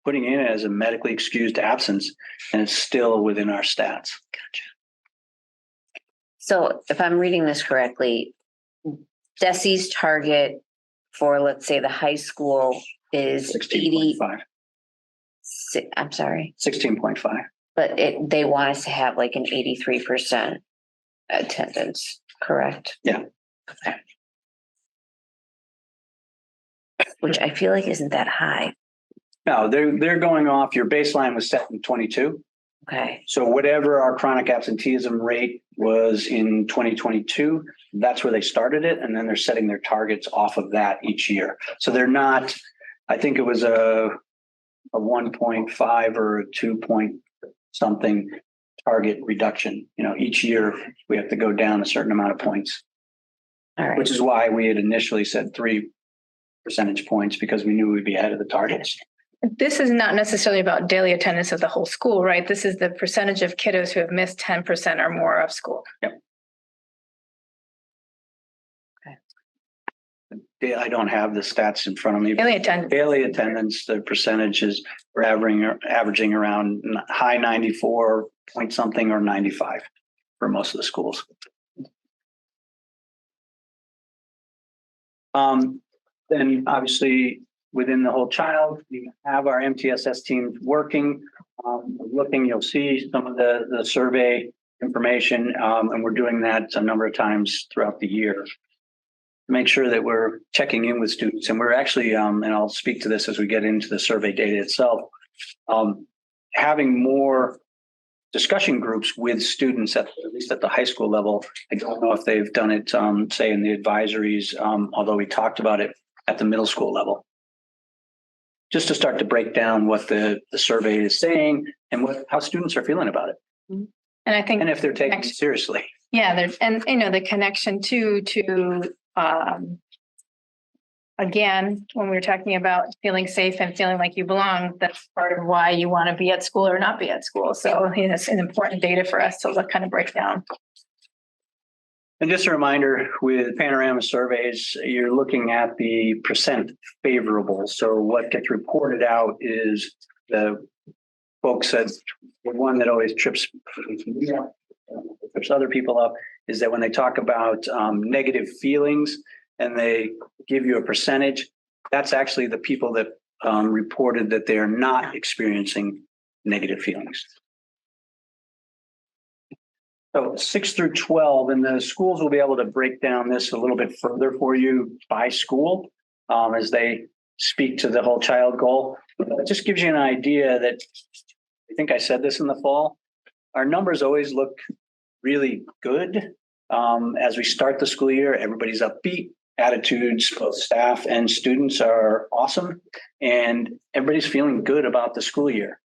putting in as a medically excused absence, and it's still within our stats." So if I'm reading this correctly, DESI's target for, let's say, the high school is 16.5. I'm sorry, 16.5. but they want us to have like an 83% attendance, correct? Yeah. Okay. Which I feel like isn't that high. No, they're going off. Your baseline was set in 22. Okay. So whatever our chronic absenteeism rate was in 2022, that's where they started it. And then they're setting their targets off of that each year. So they're not, I think it was a 1.5 or a 2 point something target reduction. Each year we have to go down a certain amount of points, All right. which is why we had initially said 3 percentage points, because we knew we'd be ahead of the targets. This is not necessarily about daily attendance of the whole school, right? This is the percentage of kiddos who have missed 10% or more of school. I don't have the stats in front of me. Daily attendance. Daily attendance, the percentages were averaging around high 94 point something or 95 for most of the schools. Then obviously within the whole child, we have our MTSS team working, looking, you'll see some of the survey information, and we're doing that a number of times throughout the year. Make sure that we're checking in with students, and we're actually, and I'll speak to this as we get into the survey data itself, having more discussion groups with students at least at the high school level. I don't know if they've done it, say in the advisories, although we talked about it at the middle school level. Just to start to break down what the survey is saying and how students are feeling about it. And I think, and if they're taking it seriously. yeah, there's, and the connection to again, when we were talking about feeling safe and feeling like you belong, that's part of why you want to be at school or not be at school. So it's an important data for us to kind of break down. And just a reminder, with panorama surveys, you're looking at the percent favorable. So what gets reported out is the folks that the one that always trips other people up is that when they talk about negative feelings and they give you a percentage, that's actually the people that reported that they are not experiencing negative feelings. So 6 through 12, and the schools will be able to break down this a little bit further for you by school as they speak to the whole child goal. It just gives you an idea that, I think I said this in the fall, our numbers always look really good. As we start the school year, everybody's upbeat, attitudes, both staff and students are awesome, and everybody's feeling good about the school year.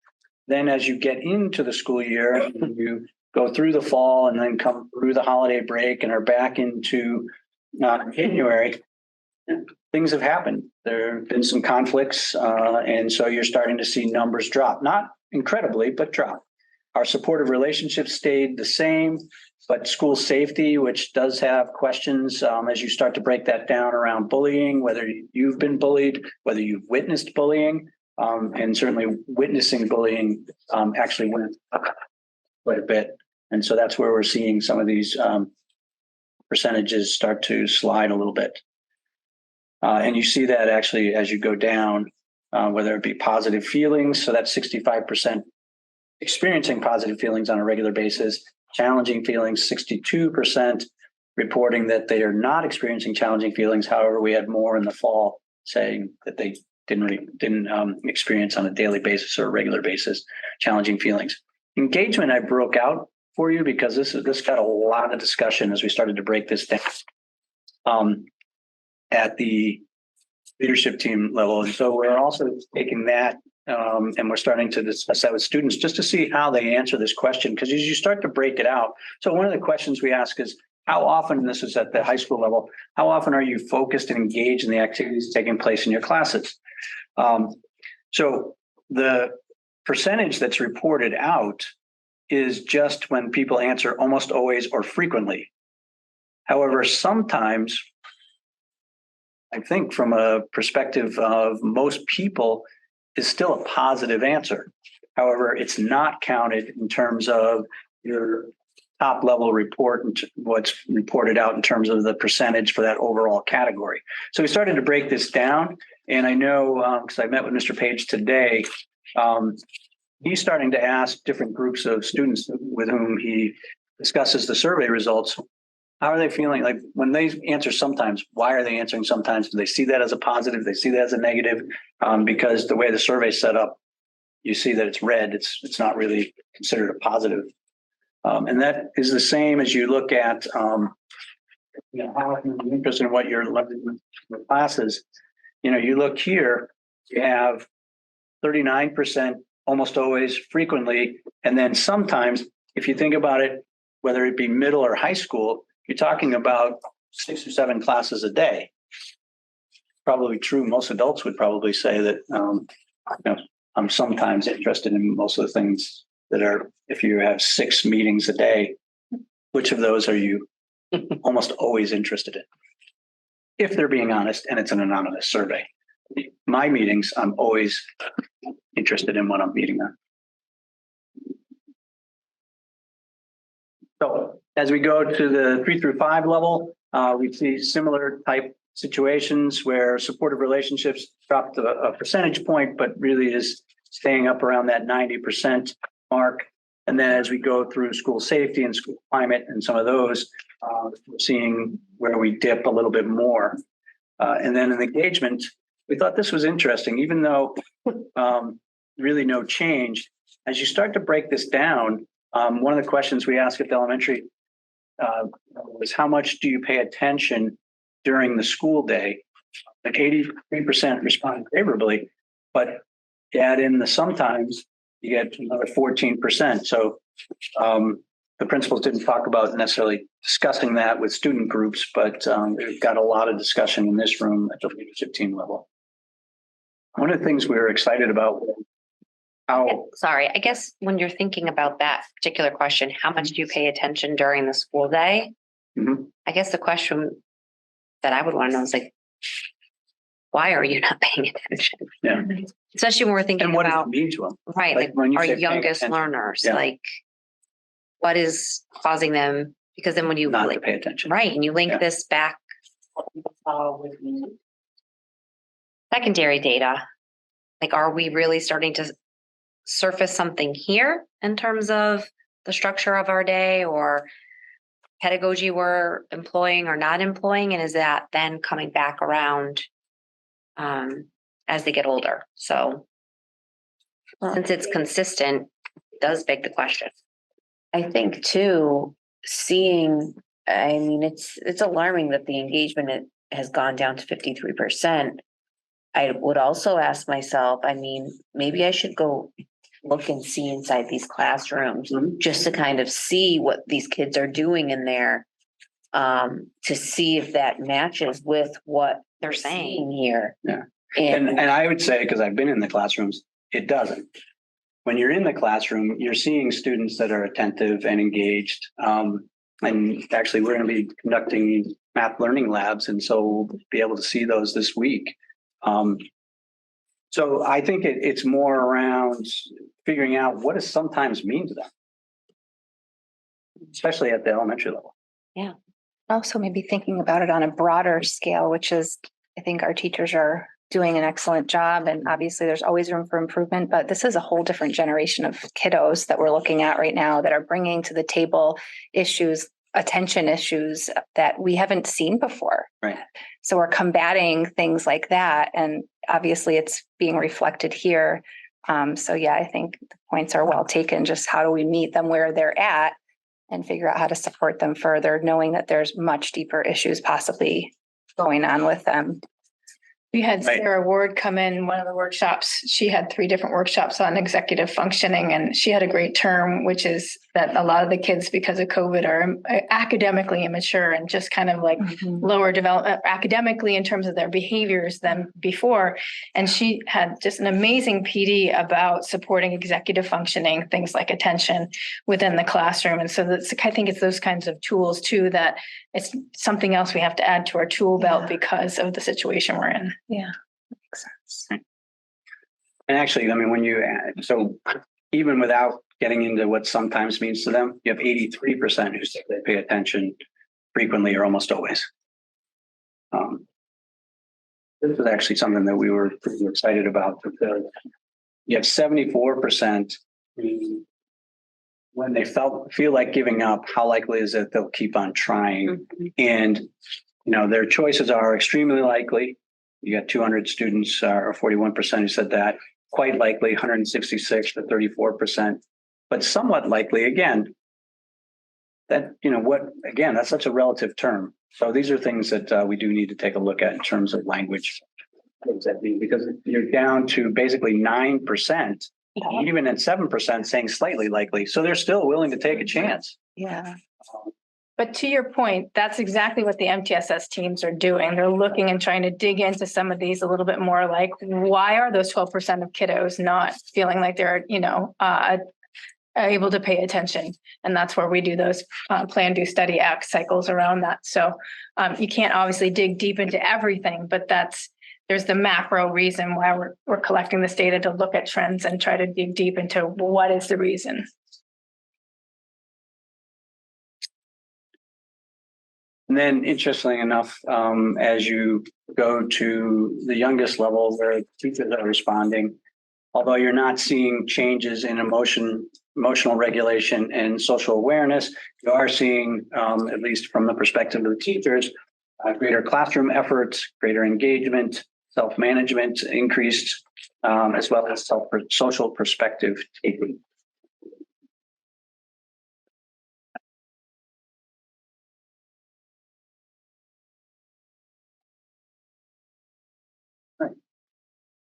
Then as you get into the school year, you go through the fall and then come through the holiday break and are back into January, things have happened. There have been some conflicts, and so you're starting to see numbers drop. Not incredibly, but drop. Our supportive relationships stayed the same, but school safety, which does have questions as you start to break that down around bullying, whether you've been bullied, whether you've witnessed bullying, and certainly witnessing bullying actually went up quite a bit. And so that's where we're seeing some of these percentages start to slide a little bit. And you see that actually as you go down, whether it be positive feelings, so that's 65% experiencing positive feelings on a regular basis, challenging feelings, 62% reporting that they are not experiencing challenging feelings. However, we had more in the fall saying that they didn't experience on a daily basis or a regular basis challenging feelings. Engagement I broke out for you because this got a lot of discussion as we started to break this down at the leadership team level. And so we're also taking that and we're starting to discuss that with students just to see how they answer this question. Because as you start to break it out, so one of the questions we ask is, how often, and this is at the high school level, how often are you focused and engaged in the activities taking place in your classes? So the percentage that's reported out is just when people answer almost always or frequently. However, sometimes, I think from a perspective of most people, is still a positive answer. However, it's not counted in terms of your top level report and what's reported out in terms of the percentage for that overall category. So we started to break this down. And I know, because I met with Mr. Page today, he's starting to ask different groups of students with whom he discusses the survey results. How are they feeling? Like when they answer sometimes, why are they answering sometimes? Do they see that as a positive? Do they see that as a negative? Because the way the survey is set up, you see that it's red. It's not really considered a positive. And that is the same as you look at, how you're interested in what you're learning in the classes. You look here, you have 39% almost always, frequently, and then sometimes if you think about it, whether it be middle or high school, you're talking about 6 or 7 classes a day. Probably true. Most adults would probably say that, I'm sometimes interested in most of the things that are, if you have 6 meetings a day, which of those are you almost always interested in? If they're being honest, and it's an anonymous survey. My meetings, I'm always interested in what I'm meeting on. So as we go to the 3 through 5 level, we see similar type situations where supportive relationships dropped a percentage point, but really is staying up around that 90% mark. And then as we go through school safety and school climate and some of those, we're seeing where we dip a little bit more. And then in engagement, we thought this was interesting, even though really no change. As you start to break this down, one of the questions we ask at the elementary was how much do you pay attention during the school day? Like 83% responded favorably, but add in the sometimes, you get another 14%. So the principals didn't talk about necessarily discussing that with student groups, but we've got a lot of discussion in this room at the leadership team level. One of the things we were excited about how Sorry, I guess when you're thinking about that particular question, how much do you pay attention during the school day? Mhm. I guess the question that I would want to know is like, why are you not paying attention? Yeah. Especially when we're thinking and what does about, it mean to them? right, like like when you our say paying youngest attention, learners, yeah. like what is causing them? Because then when you Not to like, pay attention. right, and you link Yeah. this back with the secondary data, like, are we really starting to surface something here in terms of the structure of our day or pedagogy we're employing or not employing? And is that then coming back around as they get older? So since it's consistent, it does beg the question. I think too, I mean, it's alarming that the engagement has gone down to 53%. I would also ask myself, I mean, maybe I should go look and see inside these classrooms Mhm. just to kind of see what these kids are doing in there. To see if that matches with what They're we're saying. seeing here. Yeah. And And I would say, because I've been in the classrooms, it doesn't. When you're in the classroom, you're seeing students that are attentive and engaged. And actually, we're going to be conducting math learning labs, and so we'll be able to see those this week. So I think it's more around figuring out what does sometimes mean to them, especially at the elementary level. Also maybe thinking about it on a broader scale, which is, I think our teachers are doing an excellent job. And obviously there's always room for improvement, but this is a whole different generation of kiddos that we're looking at right now that are bringing to the table issues, attention issues that we haven't seen before. Right. So we're combating things like that. And obviously it's being reflected here. So yeah, I think the points are well taken. Just how do we meet them where they're at and figure out how to support them further, knowing that there's much deeper issues possibly going on with them. We had Right. Sarah Ward come in one of the workshops. She had 3 different workshops on executive functioning, and she had a great term, which is that a lot of the kids, because of COVID, are academically immature and just kind of like lower development academically in terms of their behaviors than before. And she had just an amazing PD about supporting executive functioning, things like attention within the classroom. And so that's, I think it's those kinds of tools too, that it's something else we have to add to our tool belt because of the situation we're in. Yeah, makes sense. And actually, I mean, when you add, so even without getting into what sometimes means to them, you have 83% who say they pay attention frequently or almost always. This was actually something that we were pretty excited about. You have 74% who, when they feel like giving up, how likely is it they'll keep on trying? And, their choices are extremely likely. You got 200 students or 41% who said that. Quite likely, 166 to 34%, but somewhat likely, again, that, that's such a relative term. So these are things that we do need to take a look at in terms of language. What does that mean? Because you're down to basically 9% even at 7% saying slightly likely. So they're still willing to take a chance. Yeah. But to your point, that's exactly what the MTSS teams are doing. They're looking and trying to dig into some of these a little bit more, like why are those 12% of kiddos not feeling like they're, able to pay attention? And that's where we do those plan, do, study, act cycles around that. So you can't obviously dig deep into everything, but there's the macro reason why we're collecting this data to look at trends and try to dig deep into what is the reason. And then interestingly enough, as you go to the youngest level where teachers are responding, although you're not seeing changes in emotional regulation and social awareness, you are seeing, at least from the perspective of the teachers, greater classroom efforts, greater engagement, self-management increased, as well as social perspective taking.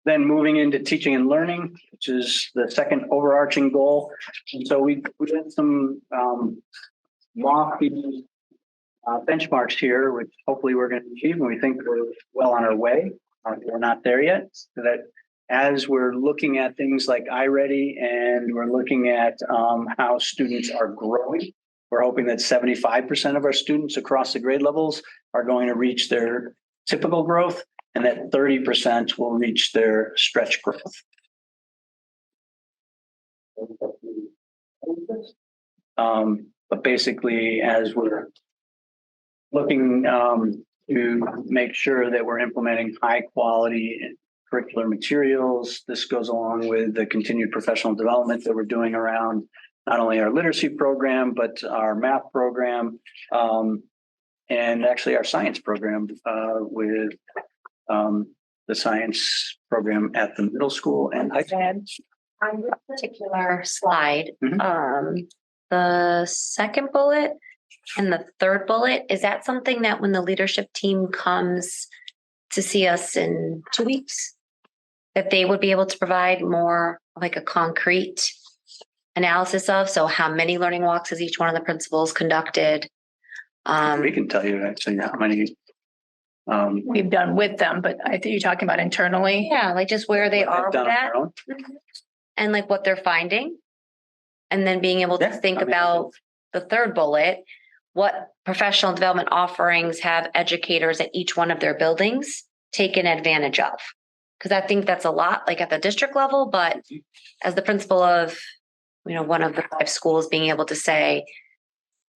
Then moving into teaching and learning, which is the second overarching goal. And so we had some lofty benchmarks here, which hopefully we're going to achieve, and we think we're well on our way. We're not there yet. So that as we're looking at things like iReady and we're looking at how students are growing, we're hoping that 75% of our students across the grade levels are going to reach their typical growth, and that 30% will reach their stretch growth. But basically, as we're looking to make sure that we're implementing high quality curricular materials, this goes along with the continued professional development that we're doing around not only our literacy program, but our math program, and actually our science program with the science program at the middle school and high school. On this particular slide, Mhm. the second bullet and the third bullet, is that something that when the leadership team comes to see us in 2 weeks, that they would be able to provide more like a concrete analysis of? So how many learning walks has each one of the principals conducted? We can tell you actually how many. We've done with them, but I think you're talking about internally. Yeah, like just where they are with done on that our own. and like what they're finding. And then being able to Yeah, think I mean, about the third bullet, what professional development offerings have educators at each one of their buildings taken advantage of? Because I think that's a lot, like at the district level, but as the principal of, one of the 5 schools, being able to say,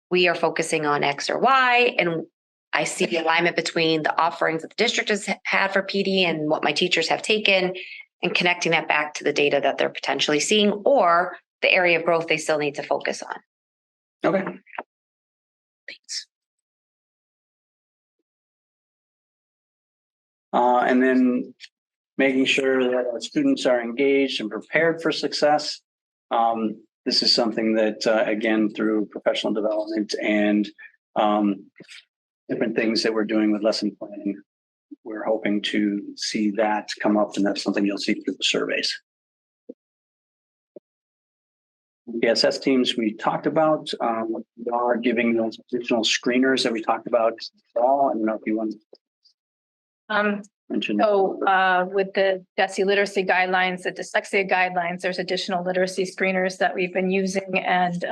we are focusing on X or Y, and I see the alignment between the offerings that the district has had for PD and what my teachers have taken, and connecting that back to the data that they're potentially seeing or the area of growth they still need to focus on. Okay. Thanks. And then making sure that our students are engaged and prepared for success. This is something that, again, through professional development and different things that we're doing with lesson planning, we're hoping to see that come up, and that's something you'll see through the surveys. PSS teams we talked about, we are giving those additional screeners that we talked about. I don't know if you want to mention. So with the DESE literacy guidelines, the dyslexia guidelines, there's additional literacy screeners that we've been using. And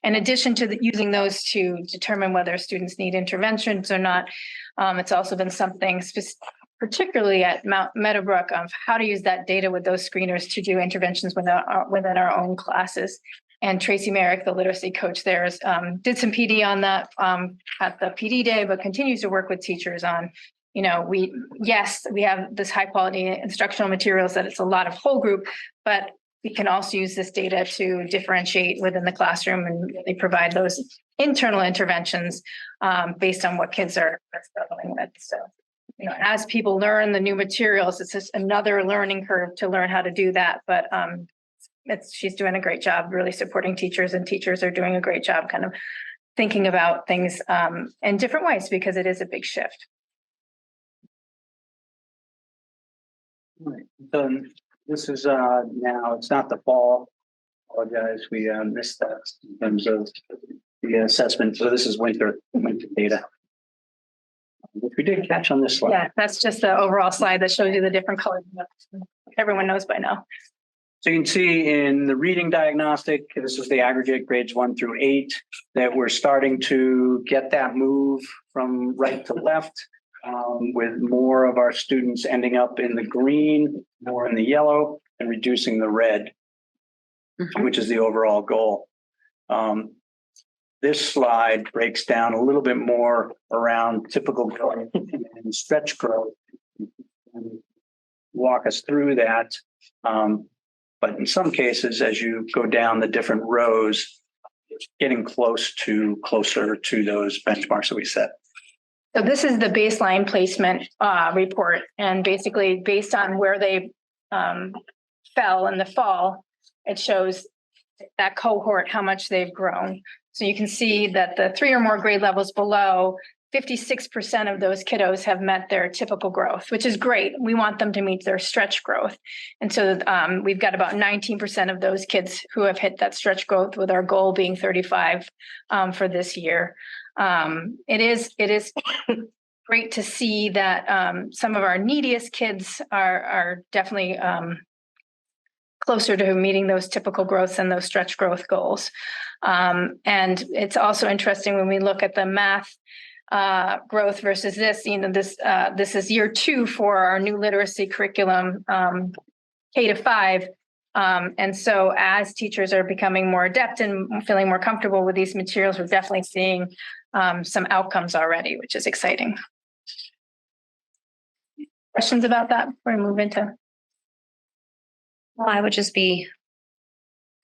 in addition to using those to determine whether students need interventions or not, it's also been something particularly at Mount Meadowbrook of how to use that data with those screeners to do interventions within our own classes. And Tracy Merrick, the literacy coach there, did some PD on that at the PD day, but continues to work with teachers on, we have this high quality instructional materials that it's a lot of whole group, but we can also use this data to differentiate within the classroom and really provide those internal interventions based on what kids are struggling with. So, as people learn the new materials, it's just another learning curve to learn how to do that. But she's doing a great job really supporting teachers, and teachers are doing a great job kind of thinking about things in different ways because it is a big shift. Right. So This is now, it's not the fall. Apologize, we missed that in terms of the assessment. So this is winter data. Which we did catch on this slide. Yeah, that's just the overall slide that shows you the different colors. Everyone knows by now. So you can see in the reading diagnostic, this is the aggregate grades 1 through 8, that we're starting to get that move from right to left, with more of our students ending up in the green, more in the yellow, and reducing the red, which is the overall goal. This slide breaks down a little bit more around typical growth and stretch growth. Walk us through that. But in some cases, as you go down the different rows, it's getting closer to those benchmarks that we set. So this is the baseline placement report, and basically based on where they fell in the fall, it shows that cohort how much they've grown. So you can see that the 3 or more grade levels below, 56% of those kiddos have met their typical growth, which is great. We want them to meet their stretch growth. And so we've got about 19% of those kids who have hit that stretch growth, with our goal being 35 for this year. It is great to see that some of our neediest kids are definitely closer to meeting those typical growths and those stretch growth goals. And it's also interesting when we look at the math growth versus this, this is year 2 for our new literacy curriculum, K-5. And so as teachers are becoming more adept and feeling more comfortable with these materials, we're definitely seeing some outcomes already, which is exciting. Questions about that before we move into? Well, I would just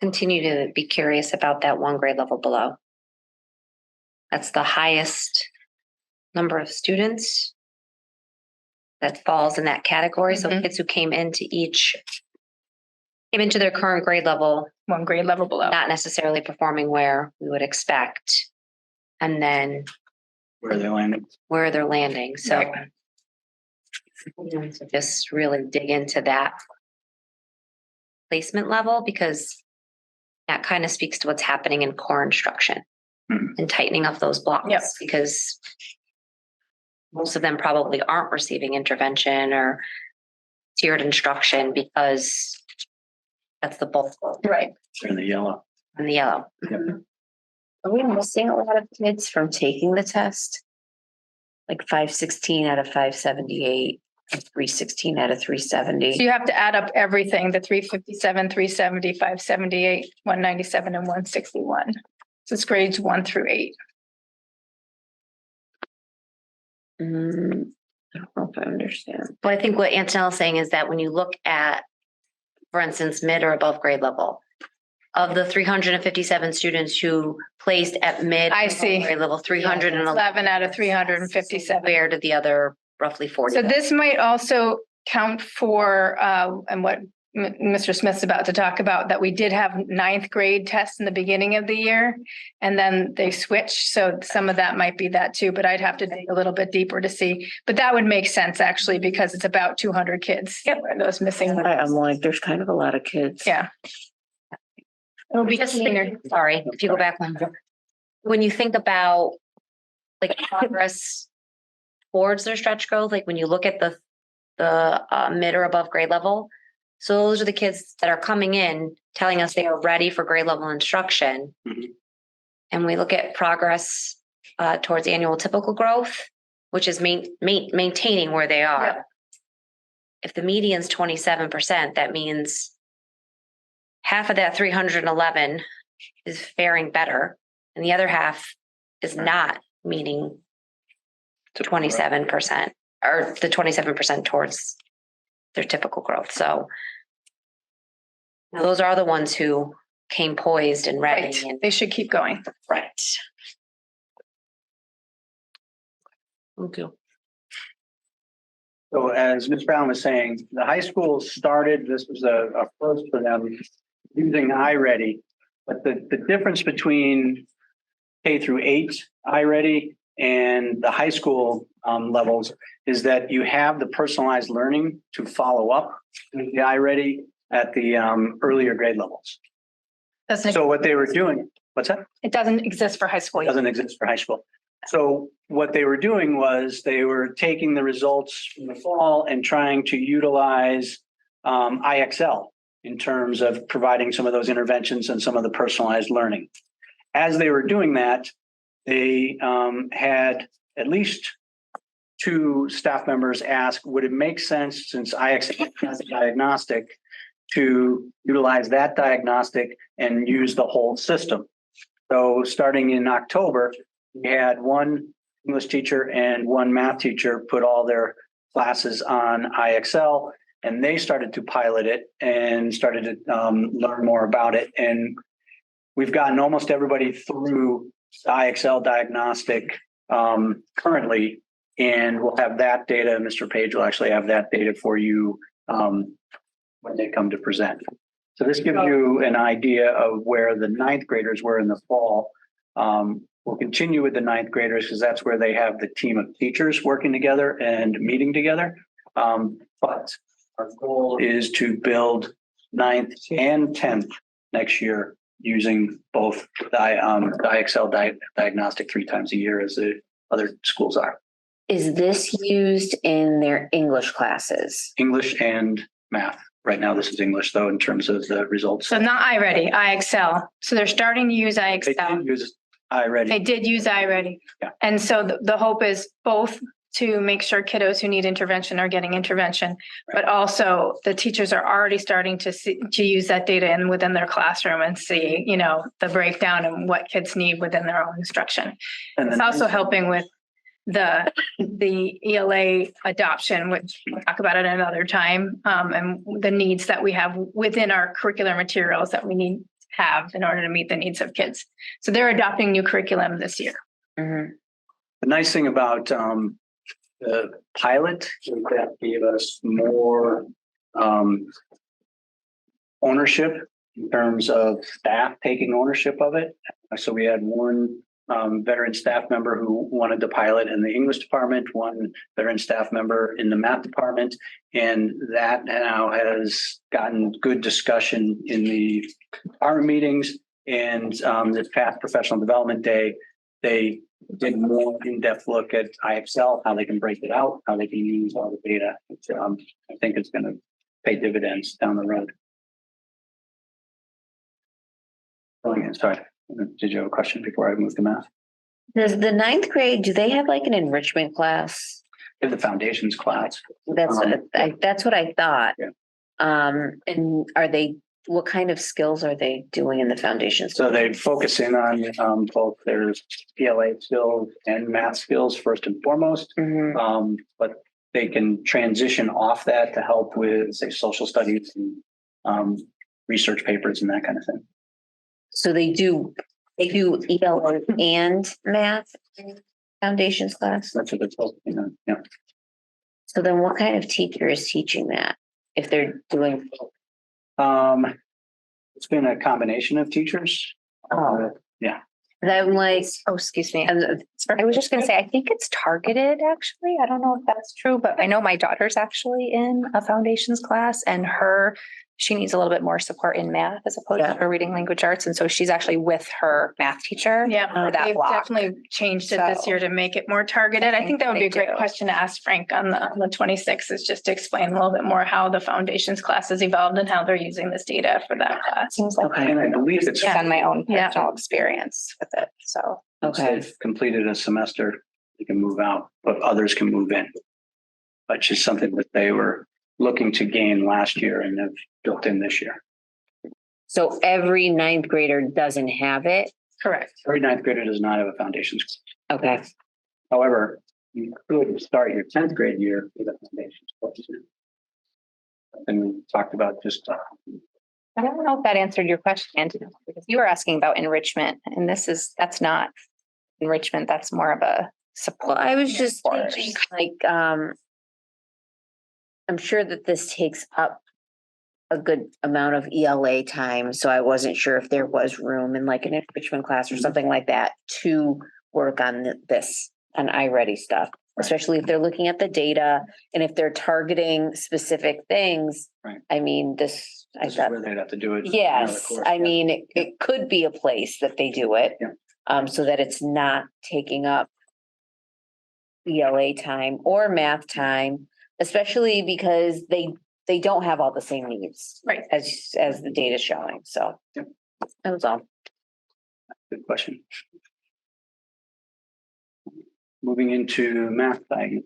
continue to be curious about that 1 grade level below. That's the highest number of students that falls in that category. So kids who came into their current grade level, 1 grade level below, not necessarily performing where we would expect, and then Where they're landing. So just really dig into that placement level, because that kind of speaks to what's happening in core instruction and tightening up those blocks, because most of them probably aren't receiving intervention or tiered instruction, because that's the bulk. Right. They're in the yellow. In the yellow. Yep. Are we missing a lot of kids from taking the test? Like 516 out of 578, 316 out of 370. So you have to add up everything, the 357, 370, 578, 197, and 161. So it's grades 1 through 8. I don't know if I understand. But I think what Antonella is saying is that when you look at, for instance, mid or above grade level, of the 357 students who placed at mid I see. grade level, 311 out of 357. compared to the other roughly 40. So this might also count for, and what Mr. Smith's about to talk about, that we did have 9th grade tests in the beginning of the year, and then they switched. So some of that might be that too, but I'd have to dig a little bit deeper to see. But that would make sense actually, because it's about 200 kids. Yep. Those missing. I'm like, there's kind of a lot of kids. Yeah. It'll be Just cleaner. sorry, if you go back one. When you think about like progress towards their stretch growth, like when you look at the mid or above grade level, so those are the kids that are coming in telling us they are ready for grade level instruction. And we look at progress towards annual typical growth, which is maintaining where they are. Yep. If the median's 27%, that means half of that 311 is faring better, and the other half is not meeting 27%, or the 27% towards their typical growth. So those are the ones who came poised and ready. Right. And They should keep going. right. Okay. So as Ms. Brown was saying, the high school started, this was a first for them, using iReady. But the difference between K through 8 iReady and the high school levels is that you have the personalized learning to follow up with the iReady. at the earlier grade levels. Doesn't, So what they were doing, what's that? it doesn't exist for high school yet. Doesn't exist for high school. So what they were doing was they were taking the results from the fall and trying to utilize IXL in terms of providing some of those interventions and some of the personalized learning. As they were doing that, they had at least 2 staff members ask, would it make sense, since IXL has a diagnostic, to utilize that diagnostic and use the whole system? So starting in October, we had 1 English teacher and 1 math teacher put all their classes on IXL, and they started to pilot it and started to learn more about it. And we've gotten almost everybody through the IXL diagnostic currently, and we'll have that data. Mr. Page will actually have that data for you when they come to present. So this gives you an idea of where the 9th graders were in the fall. We'll continue with the 9th graders because that's where they have the team of teachers working together and meeting together. But our goal is to build 9th and 10th next year using both the IXL diagnostic 3 times a year as the other schools are. Is this used in their English classes? English and math. Right now, this is English, though, in terms of the results. So not iReady, IXL. So they're starting to use They IXL. did use iReady. They did use iReady. Yeah. And so the hope is both to make sure kiddos who need intervention are getting intervention, but also the teachers are already starting to use that data in within their classroom and see, you know, the breakdown and what kids need within their own instruction. And It's then also helping with the ELA adoption, which we'll talk about at another time, and the needs that we have within our curricular materials that we need to have in order to meet the needs of kids. So they're adopting new curriculum this year. Mhm. the nice thing about the pilot is that gave us more ownership in terms of staff taking ownership of it. So we had 1 veteran staff member who wanted to pilot in the English department, 1 veteran staff member in the math department, and that now has gotten good discussion in the department meetings. And this past professional development day, they did a more in-depth look at IXL, how they can break it out, how they can use all the data. I think it's going to pay dividends down the road. Sorry, did you have a question before I move to math? Does the 9th grade, do they have like an enrichment class? In the foundations class. That's what I thought. Yeah. And what kind of skills are they doing in the foundations? So they focus in on both their ELA skills and math skills first and foremost. Mhm. But they can transition off that to help with, say, social studies and research papers and that kind of thing. So they do ELA and math in foundations class? That's what they're focusing on. Yeah. So then what kind of teacher is teaching that? If they're doing, It's been a combination of teachers. I'm like, Oh, excuse me. I was just gonna say, I think it's targeted, actually. I don't know if that's true, but I know my daughter's actually in a foundations class and she needs a little bit more support in math as opposed to her reading language arts. And so she's actually with her math teacher. Yeah, For that they've block. definitely changed it this So- year to make it more targeted. I think that would be a They great do. question to ask Frank on the 26th, is just to explain a little bit more how the foundations class has evolved and how they're using this data for that class. Seems like okay, And I believe it's, based on my own Yeah. personal experience with it. So once okay. they've completed a semester, they can move out, but others can move in. Which is something that they were looking to gain last year and have built in this year. So every 9th grader doesn't have it? Correct. Every 9th grader does not have a foundations course. Okay, However, you could start your 10th grade year with a foundations course. And we talked about just, I don't know if that answered your question, Anthony, because you were asking about enrichment and that's not enrichment. That's more of a support. well, I was just Support. thinking like, I'm sure that this takes up a good amount of ELA time, so I wasn't sure if there was room in like an enrichment class or something like that to work on this, on iReady stuff, especially if they're looking at the data and if they're targeting specific things. Right. I mean, this I This is thought, where they'd have to do it. yes, I mean, it could be a place that they do it. Yeah. So that it's not taking up ELA time or math time, especially because they don't have all the same needs. Right. As the data showing, so. Yep. That was all. Good question. Moving into math, I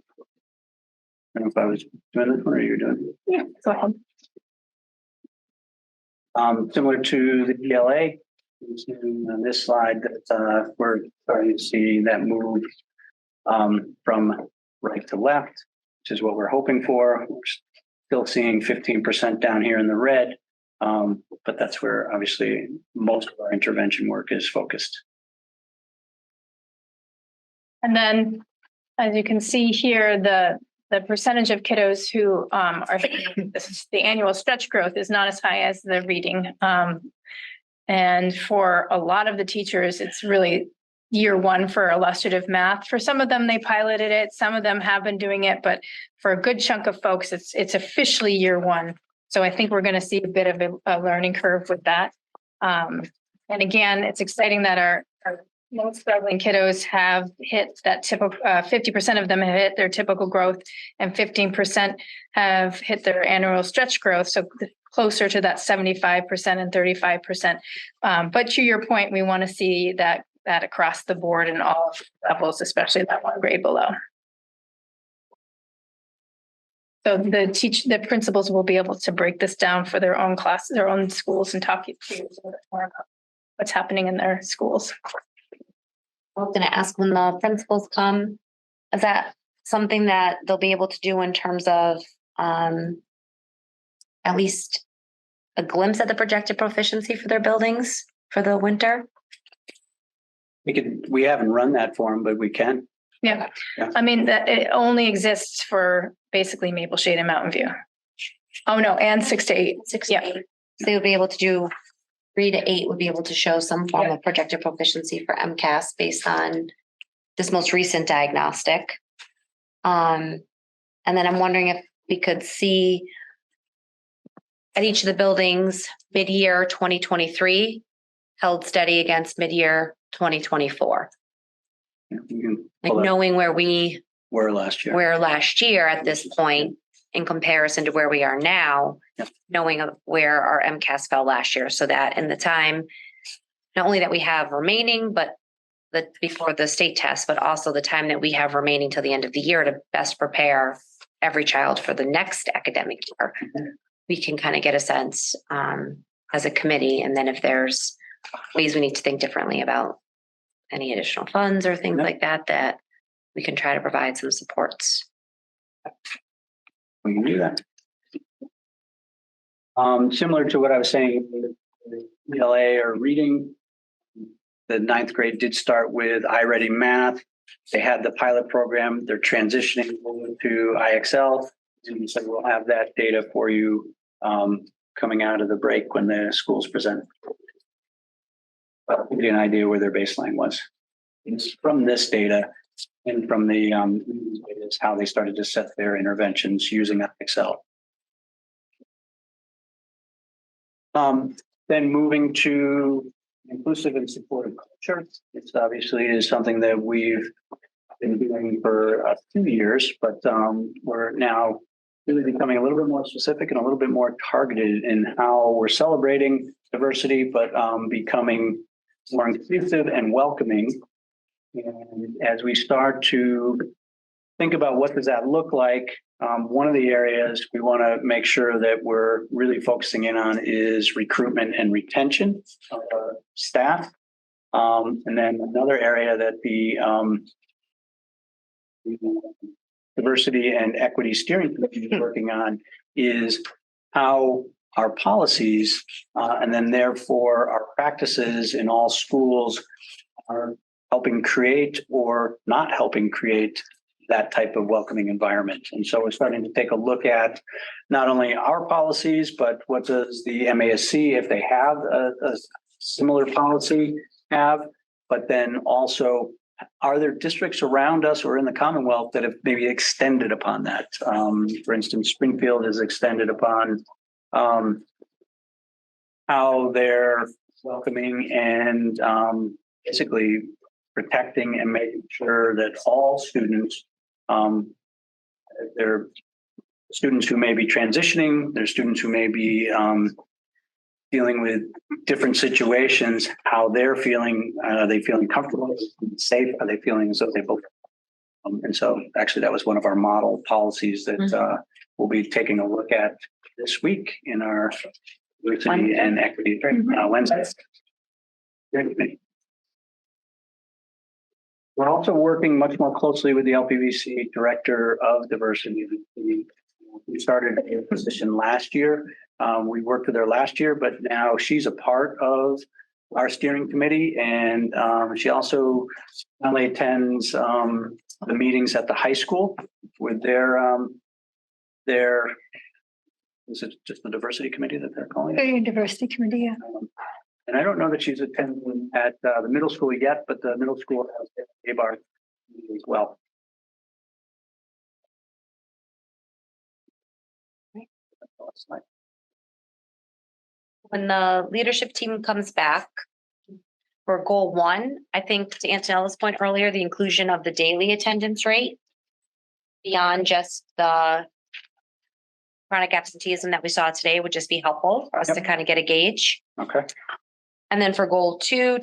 don't know if I was doing this one or you're doing it. Yeah, go ahead. Similar to the ELA, you see on this slide that we're starting to see that move from right to left, which is what we're hoping for. We're still seeing 15% down here in the red, but that's where obviously most of our intervention work is focused. And then, as you can see here, the percentage of kiddos who are, this is the annual stretch growth is not as high as the reading. And for a lot of the teachers, it's really year one for illustrative math. For some of them, they piloted it. Some of them have been doing it, but for a good chunk of folks, it's officially year one. So I think we're going to see a bit of a learning curve with that. And again, it's exciting that our most struggling kiddos have hit that typical, 50% of them have hit their typical growth and 15% have hit their annual stretch growth. So closer to that 75% and 35%. But to your point, we want to see that across the board in all levels, especially that one grade below. So the principals will be able to break this down for their own class, their own schools, and talk you through more about what's happening in their schools. I was gonna ask when the principals come, is that something that they'll be able to do in terms of at least a glimpse at the projected proficiency for their buildings for the winter? We haven't run that for them, but we can. Yeah. Yeah. I mean, that it only exists for basically Maple Shade and Mountain View. Oh, no, and 6 to 8. 6 to Yeah. 8. So they would be able to do 3 to 8 would be able to show some form of projected proficiency for MCAS based on this most recent diagnostic. And then I'm wondering if we could see at each of the buildings, mid-year 2023 held steady against mid-year 2024. You can Like pull up knowing where we where last year. were last year at this point in comparison to where we are now, Yep. knowing of where our MCAS fell last year, so that in the time, not only that we have remaining, but before the state test, but also the time that we have remaining till the end of the year to best prepare every child for the next academic year. We can kind of get a sense as a committee, and then if there's ways we need to think differently about any additional funds or things Yep. like that, that we can try to provide some supports. We can do that. Similar to what I was saying, ELA or reading, the 9th grade did start with iReady Math. They had the pilot program. They're transitioning over to IXL. And so we'll have that data for you coming out of the break when the schools present. But I'll give you an idea where their baseline was. It's from this data and from the is how they started to set their interventions using Excel. Then moving to inclusive and supportive culture. It's obviously is something that we've been doing for a few years, but we're now really becoming a little bit more specific and a little bit more targeted in how we're celebrating diversity, but becoming more inclusive and welcoming. And as we start to think about what does that look like, one of the areas we want to make sure that we're really focusing in on is recruitment and retention of our staff. And then another area that the diversity and equity steering committee is working on is how our policies and then therefore our practices in all schools are helping create or not helping create that type of welcoming environment. And so we're starting to take a look at not only our policies, but what does the MASC, if they have a similar policy, have, but then also are there districts around us or in the Commonwealth that have maybe extended upon that? For instance, Springfield has extended upon how they're welcoming and basically protecting and making sure that all students, they're students who may be transitioning, there's students who may be dealing with different situations, how they're feeling. Are they feeling comfortable, safe? Are they feeling as though they both? And so actually that was one of our model policies that we'll be taking a look at this week in our diversity and equity Wednesday. We're also working much more closely with the LPVC Director of Diversity. We started a position last year. We worked with her last year, but now she's a part of our steering committee, and she also not only attends the meetings at the high school with their is it just the diversity committee that they're calling it? Diversity committee, yeah. And I don't know that she's attending at the middle school yet, but the middle school has a bar as well. When the leadership team comes back for goal 1, I think to Antonella's point earlier, the inclusion of the daily attendance rate beyond just the chronic absenteeism that we saw today would just be helpful for us to kind of get a gauge. Okay. And then for goal 2,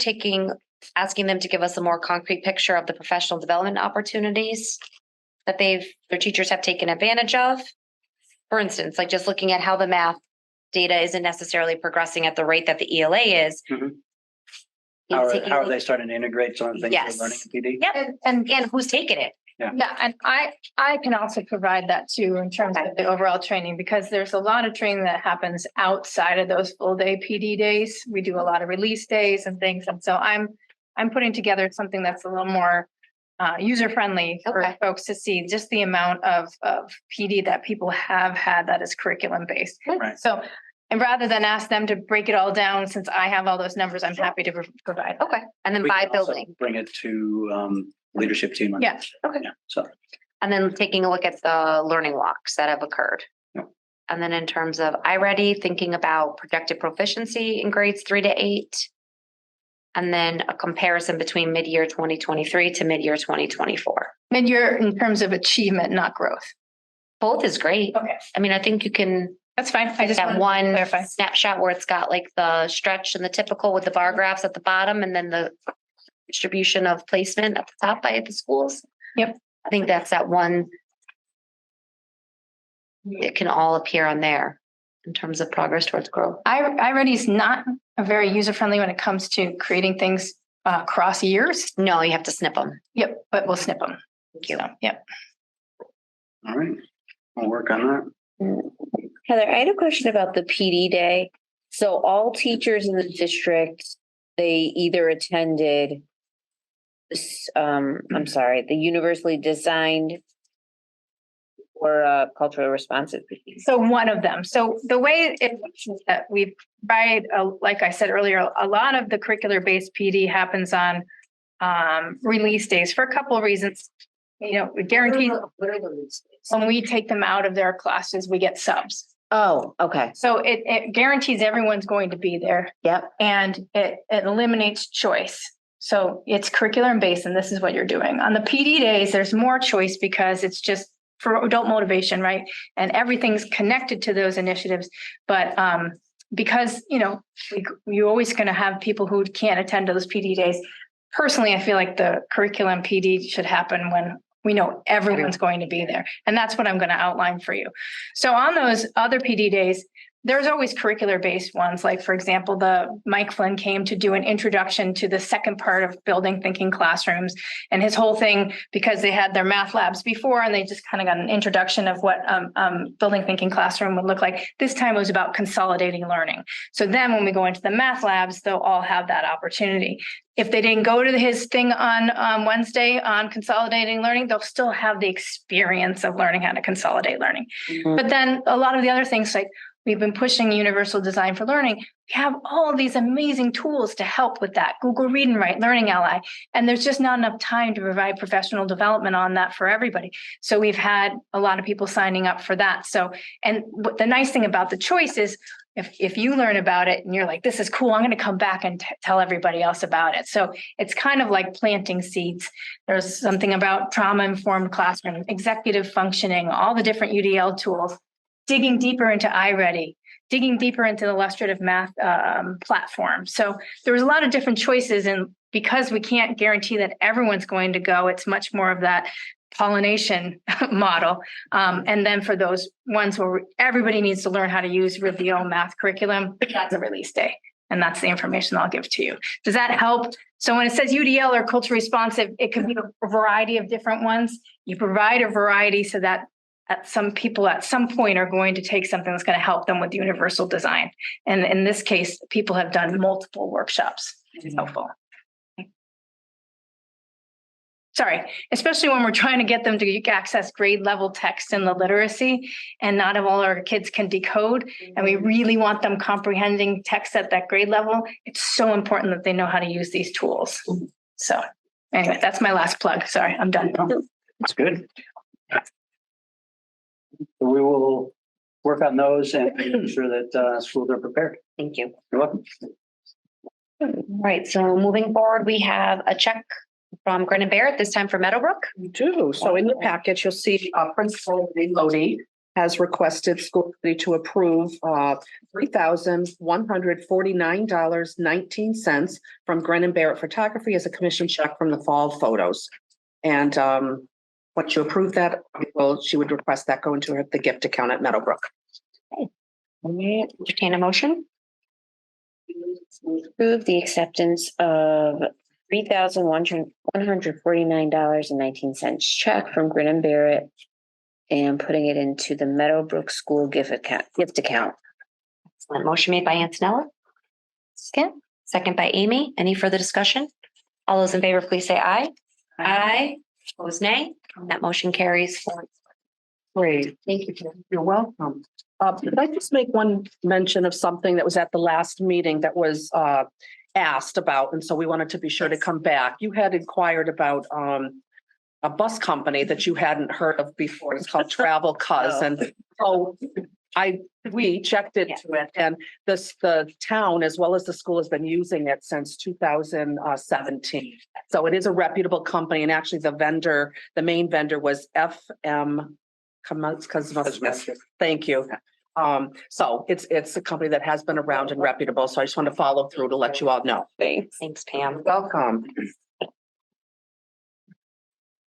asking them to give us a more concrete picture of the professional development opportunities that their teachers have taken advantage of. For instance, like just looking at how the math data isn't necessarily progressing at the rate that the ELA is. Mm-hmm. How are they starting to integrate some of the things Yes. they're learning in PD? Yep. And who's taking it? Yeah, and I can also provide that too in terms of the overall training, because there's a lot of training that happens outside of those full day PD days. We do a lot of release days and things. And so I'm putting together something that's a little more user friendly for folks to see just the amount of PD that people have had that is curriculum based. Right. So, and rather than ask them to break it all down, since I have all those numbers, I'm happy to provide. Okay. And then We by can also building. bring it to leadership team. Yeah. Okay. Yeah, so. And then taking a look at the learning walks that have occurred. Yeah. And then in terms of iReady, thinking about projected proficiency in grades 3 to 8. And then a comparison between mid-year 2023 to mid-year 2024. Mid-year in terms of achievement, not growth. Both is great. Okay. I mean, I think you can That's fine. I just that want one to clarify. snapshot where it's got like the stretch and the typical with the bar graphs at the bottom and then the distribution of placement at the top by the schools. Yep. I think that's that one. It can all appear on there in terms of progress towards growth. iReady is not a very user friendly when it comes to creating things across years. No, you have to snip them. Yep, but we'll snip them. Thank you. So, yep. All right, we'll work on that. Heather, I had a question about the PD day. So all teachers in the district, they either attended the universally designed or culturally responsive. So one of them. So the way it works is that we provide, like I said earlier, a lot of the curricular based PD happens on release days for a couple of reasons. You know, it guarantees when we take them out of their classes, we get subs. Oh, okay. So it guarantees everyone's going to be there. Yep. And it eliminates choice. So it's curriculum based, and this is what you're doing. On the PD days, there's more choice because it's just for adult motivation, right? And everything's connected to those initiatives. But because, you know, you're always going to have people who can't attend those PD days. Personally, I feel like the curriculum PD should happen when we know everyone's going to be there. And that's what I'm going to outline for you. So on those other PD days, there's always curricular based ones. Like, for example, Mike Flynn came to do an introduction to the second part of building thinking classrooms. And his whole thing, because they had their math labs before, and they just kind of got an introduction of what building thinking classroom would look like. This time it was about consolidating learning. So then when we go into the math labs, they'll all have that opportunity. If they didn't go to his thing on Wednesday on consolidating learning, they'll still have the experience of learning how to consolidate learning. Mm-hmm. But then a lot of the other things, like we've been pushing universal design for learning. We have all of these amazing tools to help with that. Google Read and Write, Learning Ally. And there's just not enough time to provide professional development on that for everybody. So we've had a lot of people signing up for that. So, and the nice thing about the choice is if you learn about it and you're like, this is cool, I'm going to come back and tell everybody else about it. So it's kind of like planting seeds. There's something about trauma-informed classroom, executive functioning, all the different UDL tools, digging deeper into iReady, digging deeper into the illustrative math platform. So there was a lot of different choices, and because we can't guarantee that everyone's going to go, it's much more of that pollination model. And then for those ones where everybody needs to learn how to use Reveal math curriculum, that's a release day. And that's the information I'll give to you. Does that help? So when it says UDL or culture responsive, it could be a variety of different ones. You provide a variety so that some people at some point are going to take something that's going to help them with universal design. And in this case, people have done multiple workshops. It's helpful. Sorry, especially when we're trying to get them to access grade level text in the literacy, and not all our kids can decode, and we really want them comprehending text at that grade level. It's so important that they know how to use these tools. So anyway, that's my last plug. Sorry, I'm done. That's good. We will work on those and make sure that schools are prepared. Thank you. You're welcome. All right, so moving forward, we have a check from Grin Barrett, this time for Meadowbrook. We do. So in the package, you'll see Principal Lodi has requested school committee to approve $3,149.19 from Grin Barrett Photography as a commission check from the fall photos. And once you approve that, well, she would request that go into the gift account at Meadowbrook. Entertain a motion. Approve the acceptance of $3,149.19 check from Grin and Barrett and putting it into the Meadowbrook School gift account. Excellent. Motion made by Antonella. Second by Amy. Any further discussion? All those in favor, please say aye. Aye. Opposed, nay. That motion carries forward. Great. Thank you. You're welcome. Could I just make one mention of something that was at the last meeting that was asked about, and so we wanted to be sure to come back. You had inquired about a bus company that you hadn't heard of before. It's called Travel Cuz, and so we checked into it, and the town as well as the school has been using it since 2017. So it is a reputable company, and actually the main vendor was FM Cosmetics. Thank you. So it's a company that has been around and reputable. So I just want to follow through to let you all know. Thanks, Pam. Welcome.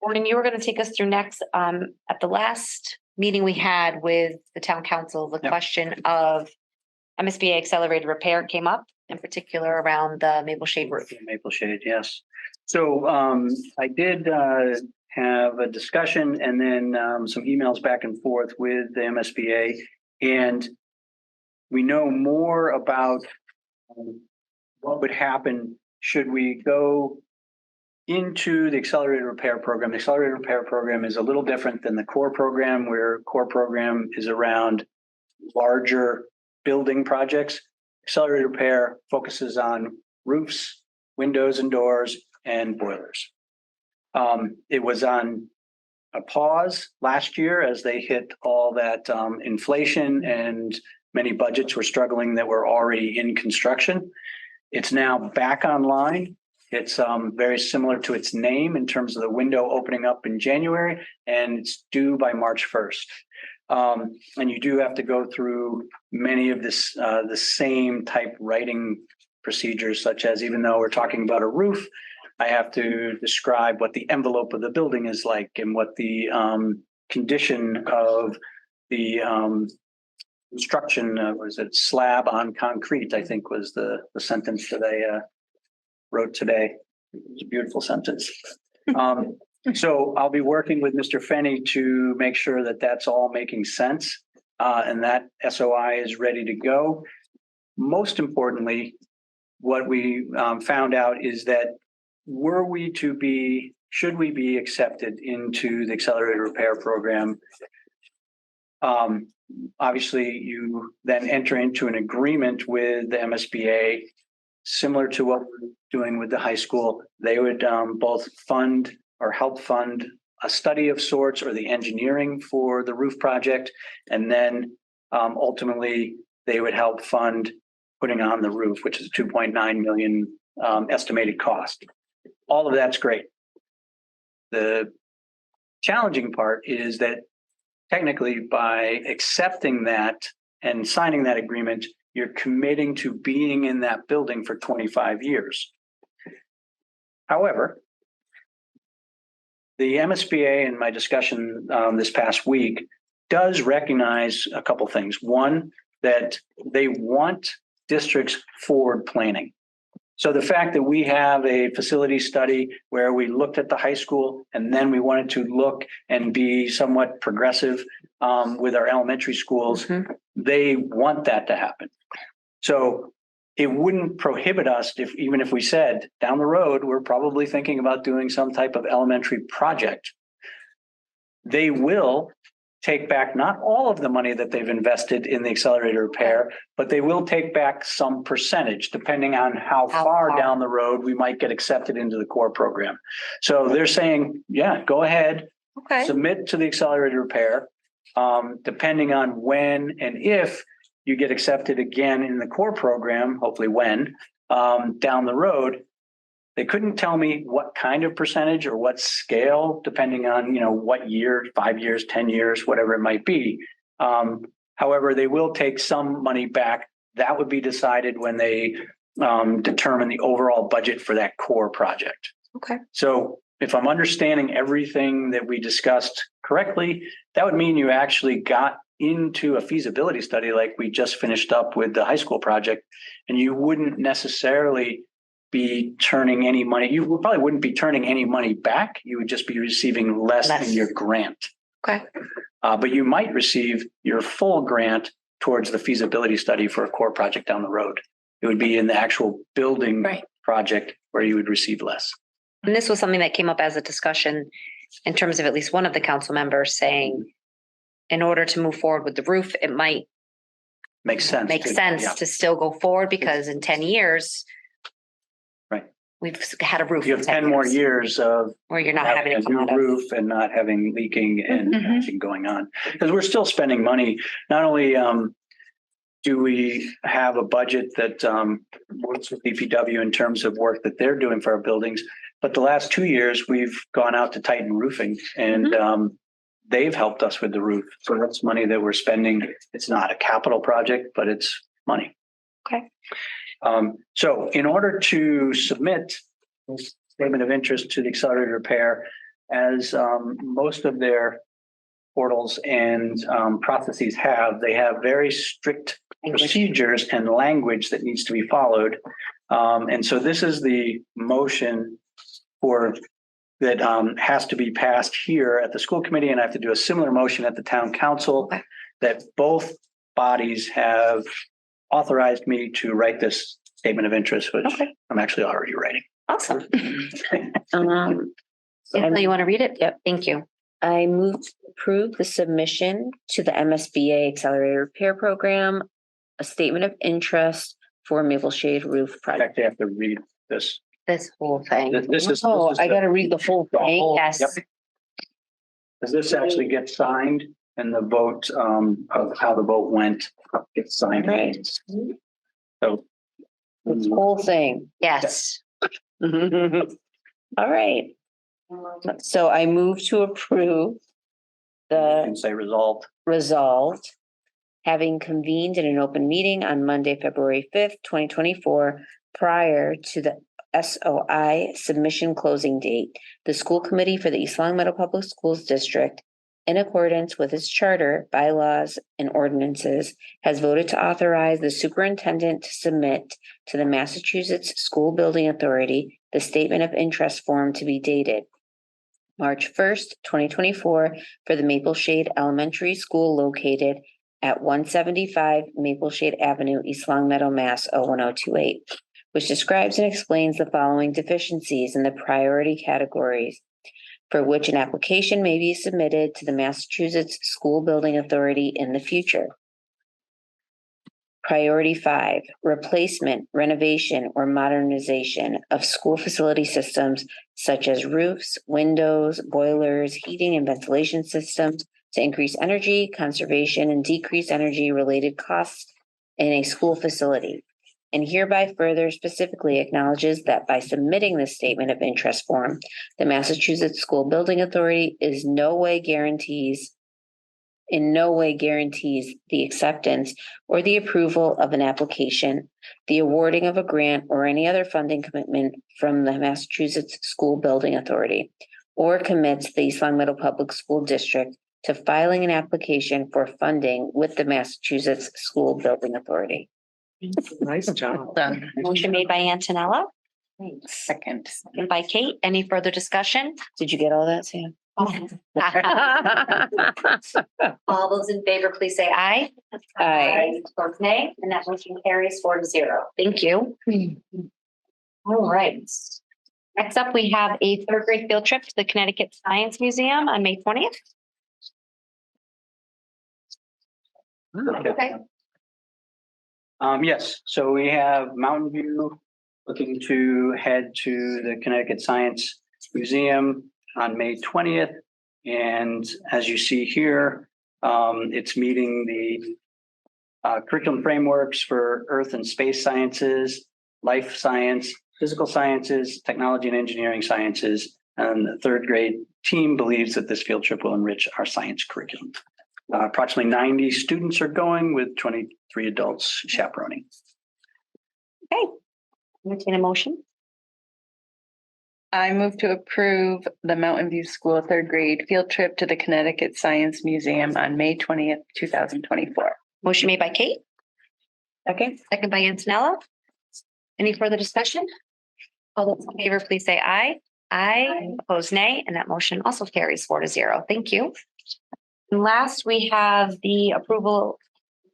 Gordon, you were going to take us through next. At the last meeting we had with the town council, the question of MSBA accelerated repair came up, in particular around the Maple Shade roof. Maple Shade, yes. So I did have a discussion and then some emails back and forth with the MSBA, and we know more about what would happen should we go into the accelerated repair program. The accelerated repair program is a little different than the core program, where core program is around larger building projects. Accelerated repair focuses on roofs, windows and doors, and boilers. It was on a pause last year as they hit all that inflation, and many budgets were struggling that were already in construction. It's now back online. It's very similar to its name in terms of the window opening up in January, and it's due by March 1st. And you do have to go through many of the same type writing procedures, such as, even though we're talking about a roof, I have to describe what the envelope of the building is like and what the condition of the construction, was it slab on concrete, I think was the sentence that I wrote today. It was a beautiful sentence. So I'll be working with Mr. Fenney to make sure that that's all making sense, and that SOI is ready to go. Most importantly, what we found out is that should we be accepted into the accelerated repair program, obviously you then enter into an agreement with the MSBA, similar to what we're doing with the high school. They would both fund or help fund a study of sorts or the engineering for the roof project, and then ultimately they would help fund putting on the roof, which is 2.9 million estimated cost. All of that's great. The challenging part is that technically by accepting that and signing that agreement, you're committing to being in that building for 25 years. However, the MSBA in my discussion this past week does recognize a couple things. One, that they want districts forward planning. So the fact that we have a facility study where we looked at the high school and then we wanted to look and be somewhat progressive with our elementary schools, they want that to happen. So it wouldn't prohibit us even if we said down the road, we're probably thinking about doing some type of elementary project. They will take back not all of the money that they've invested in the accelerated repair, but they will take back some percentage depending on how far down the road we might get accepted into the core program. So they're saying, yeah, go ahead, submit to the accelerated repair, depending on when and if you get accepted again in the core program, hopefully when, down the road. They couldn't tell me what kind of percentage or what scale, depending on, what year, 5 years, 10 years, whatever it might be. However, they will take some money back. That would be decided when they determine the overall budget for that core project. Okay. So if I'm understanding everything that we discussed correctly, that would mean you actually got into a feasibility study like we just finished up with the high school project, and you wouldn't necessarily be turning any money. You probably wouldn't be turning any money back. You would just be receiving less than your grant. Okay. But you might receive your full grant towards the feasibility study for a core project down the road. It would be in the actual building project where you would receive less. And this was something that came up as a discussion in terms of at least one of the council members saying, in order to move forward with the roof, it might make sense to still go forward because in 10 years, we've had a roof. You have 10 more years of where you're not having a new roof and not having leaking and patching going on, because we're still spending money. Not only do we have a budget that works with DPW in terms of work that they're doing for our buildings, but the last 2 years we've gone out to Titan Roofing and they've helped us with the roof. So that's money that we're spending. It's not a capital project, but it's money. Okay. So in order to submit this statement of interest to the accelerated repair, as most of their portals and processes have, they have very strict procedures and language that needs to be followed. And so this is the motion that has to be passed here at the school committee, and I have to do a similar motion at the town council that both bodies have authorized me to write this statement of interest, which I'm actually already writing. Awesome. So you want to read it? Yep. Thank you. I move to approve the submission to the MSBA Accelerated Repair Program, a statement of interest for Maple Shade Roof I Project. actually have to read this. This whole thing. This is I got to read the whole thing. Yes. Yep. Does this actually get signed and the vote of how the vote went gets signed? Right. So This whole thing. Yes. All right. So I move to approve you the can say resolved. resolved, having convened in an open meeting on Monday, February 5th, 2024, prior to the SOI submission closing date, the school committee for the East Long Meadow Public Schools District, in accordance with its charter, bylaws, and ordinances, has voted to authorize the superintendent to submit to the Massachusetts School Building Authority the statement of interest form to be dated March 1st, 2024, for the Maple Shade Elementary School located at 175 Maple Shade Avenue, East Long Meadow, Mass. 01028, which describes and explains the following deficiencies in the priority categories for which an application may be submitted to the Massachusetts School Building Authority in the future. Priority 5, replacement, renovation, or modernization of school facility systems such as roofs, windows, boilers, heating and ventilation systems to increase energy conservation and decrease energy related costs in a school facility. And hereby further specifically acknowledges that by submitting this statement of interest form, the Massachusetts School Building Authority in no way guarantees the acceptance or the approval of an application, the awarding of a grant, or any other funding commitment from the Massachusetts School Building Authority, or commits the East Long Meadow Public School District to filing an application for funding with the Massachusetts School Building Authority. Nice job. Done. Motion made by Antonella, Second. and by Kate. Any further discussion? Did you get all that, Sam? All those in favor, please say aye. Aye. Opposed, nay, and that motion carries 4-0. Thank you. All right. Next up, we have a third grade field trip to the Connecticut Science Museum on May 20th. Okay. Yes, so we have Mountain View looking to head to the Connecticut Science Museum on May 20th. And as you see here, it's meeting the curriculum frameworks for earth and space sciences, life science, physical sciences, technology and engineering sciences. And the third grade team believes that this field trip will enrich our science curriculum. Approximately 90 students are going with 23 adults chaperoning. Okay. Entertain a motion. I move to approve the Mountain View School third grade field trip to the Connecticut Science Museum on May 20th, 2024. Motion made by Kate. Okay. Second by Antonella. Any further discussion? All those in favor, please say aye. Aye. Opposed, nay, and that motion also carries 4-0. Thank you. And last, we have the approval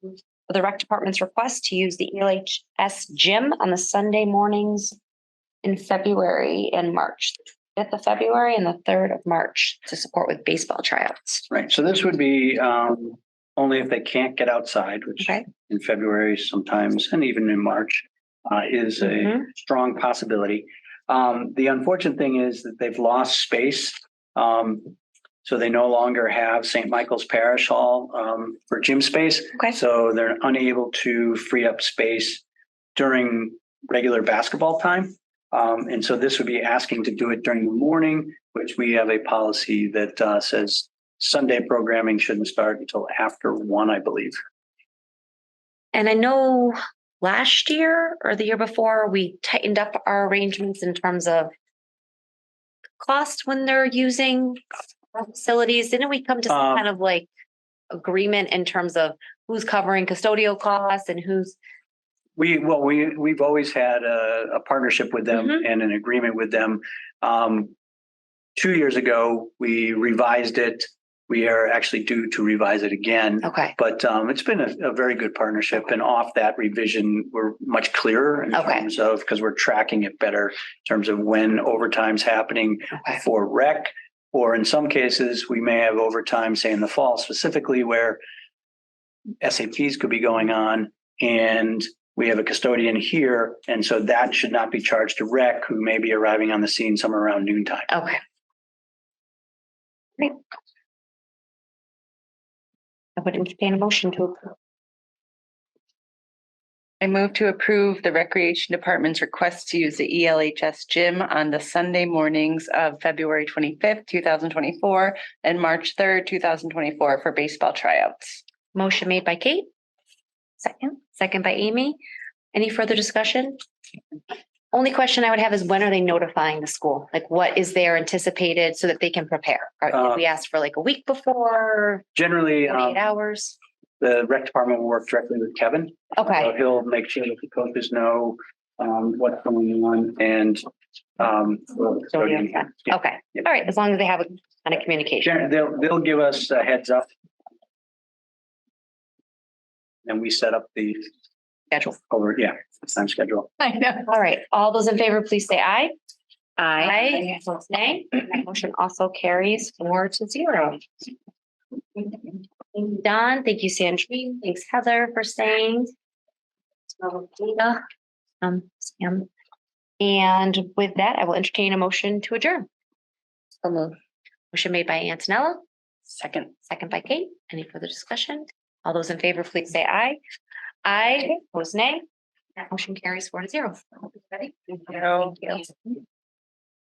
of the rec department's request to use the ELHS gym on the Sunday mornings in February and March, 5th of February and the 3rd of March to support with baseball tryouts. Right, so this would be only if they can't get outside, which Okay. in February sometimes, and even in March, is a strong possibility. The unfortunate thing is that they've lost space. So they no longer have St. Michael's Parish Hall for gym space. Okay. So they're unable to free up space during regular basketball time. And so this would be asking to do it during the morning, which we have a policy that says Sunday programming shouldn't start until after 1, I believe. And I know last year or the year before, we tightened up our arrangements in terms of cost when they're using our facilities. Didn't we come to some kind of like agreement in terms of who's covering custodial costs and who's? We've always had a partnership with them and an agreement with them. 2 years ago, we revised it. We are actually due to revise it again. Okay. But it's been a very good partnership, and off that revision, we're much clearer in terms of, because we're tracking it better in terms of when overtime's happening for rec, or in some cases, we may have overtime, say in the fall specifically, where SAPs could be going on and we have a custodian here. And so that should not be charged to rec, who may be arriving on the scene somewhere around noontime. Okay. Great. I would entertain a motion to approve. I move to approve the Recreation Department's request to use the ELHS gym on the Sunday mornings of February 25th, 2024 and March 3rd, 2024 for baseball tryouts. Motion made by Kate. Second by Amy. Any further discussion? Only question I would have is, when are they notifying the school? Like, what is their anticipated so that they can prepare? Or did we ask for like a week before, Generally, 48 hours? the rec department will work directly with Kevin. Okay. So he'll make sure that the coaches know what's going on and Okay. All right. As long as they have a kind of communication. They'll give us a heads up. And we set up the Schedule. time schedule. I know. All right. All those in favor, please say aye. Aye. Opposed, nay. That motion also carries 4-0. Don, thank you, Sandrine. Thanks, Heather, for staying. Sam. And with that, I will entertain a motion to adjourn. Motion made by Antonella. Second by Kate. Any further discussion? All those in favor, please say aye. Aye, opposed nay. Motion carries 4-0. Ready? No. Thank you.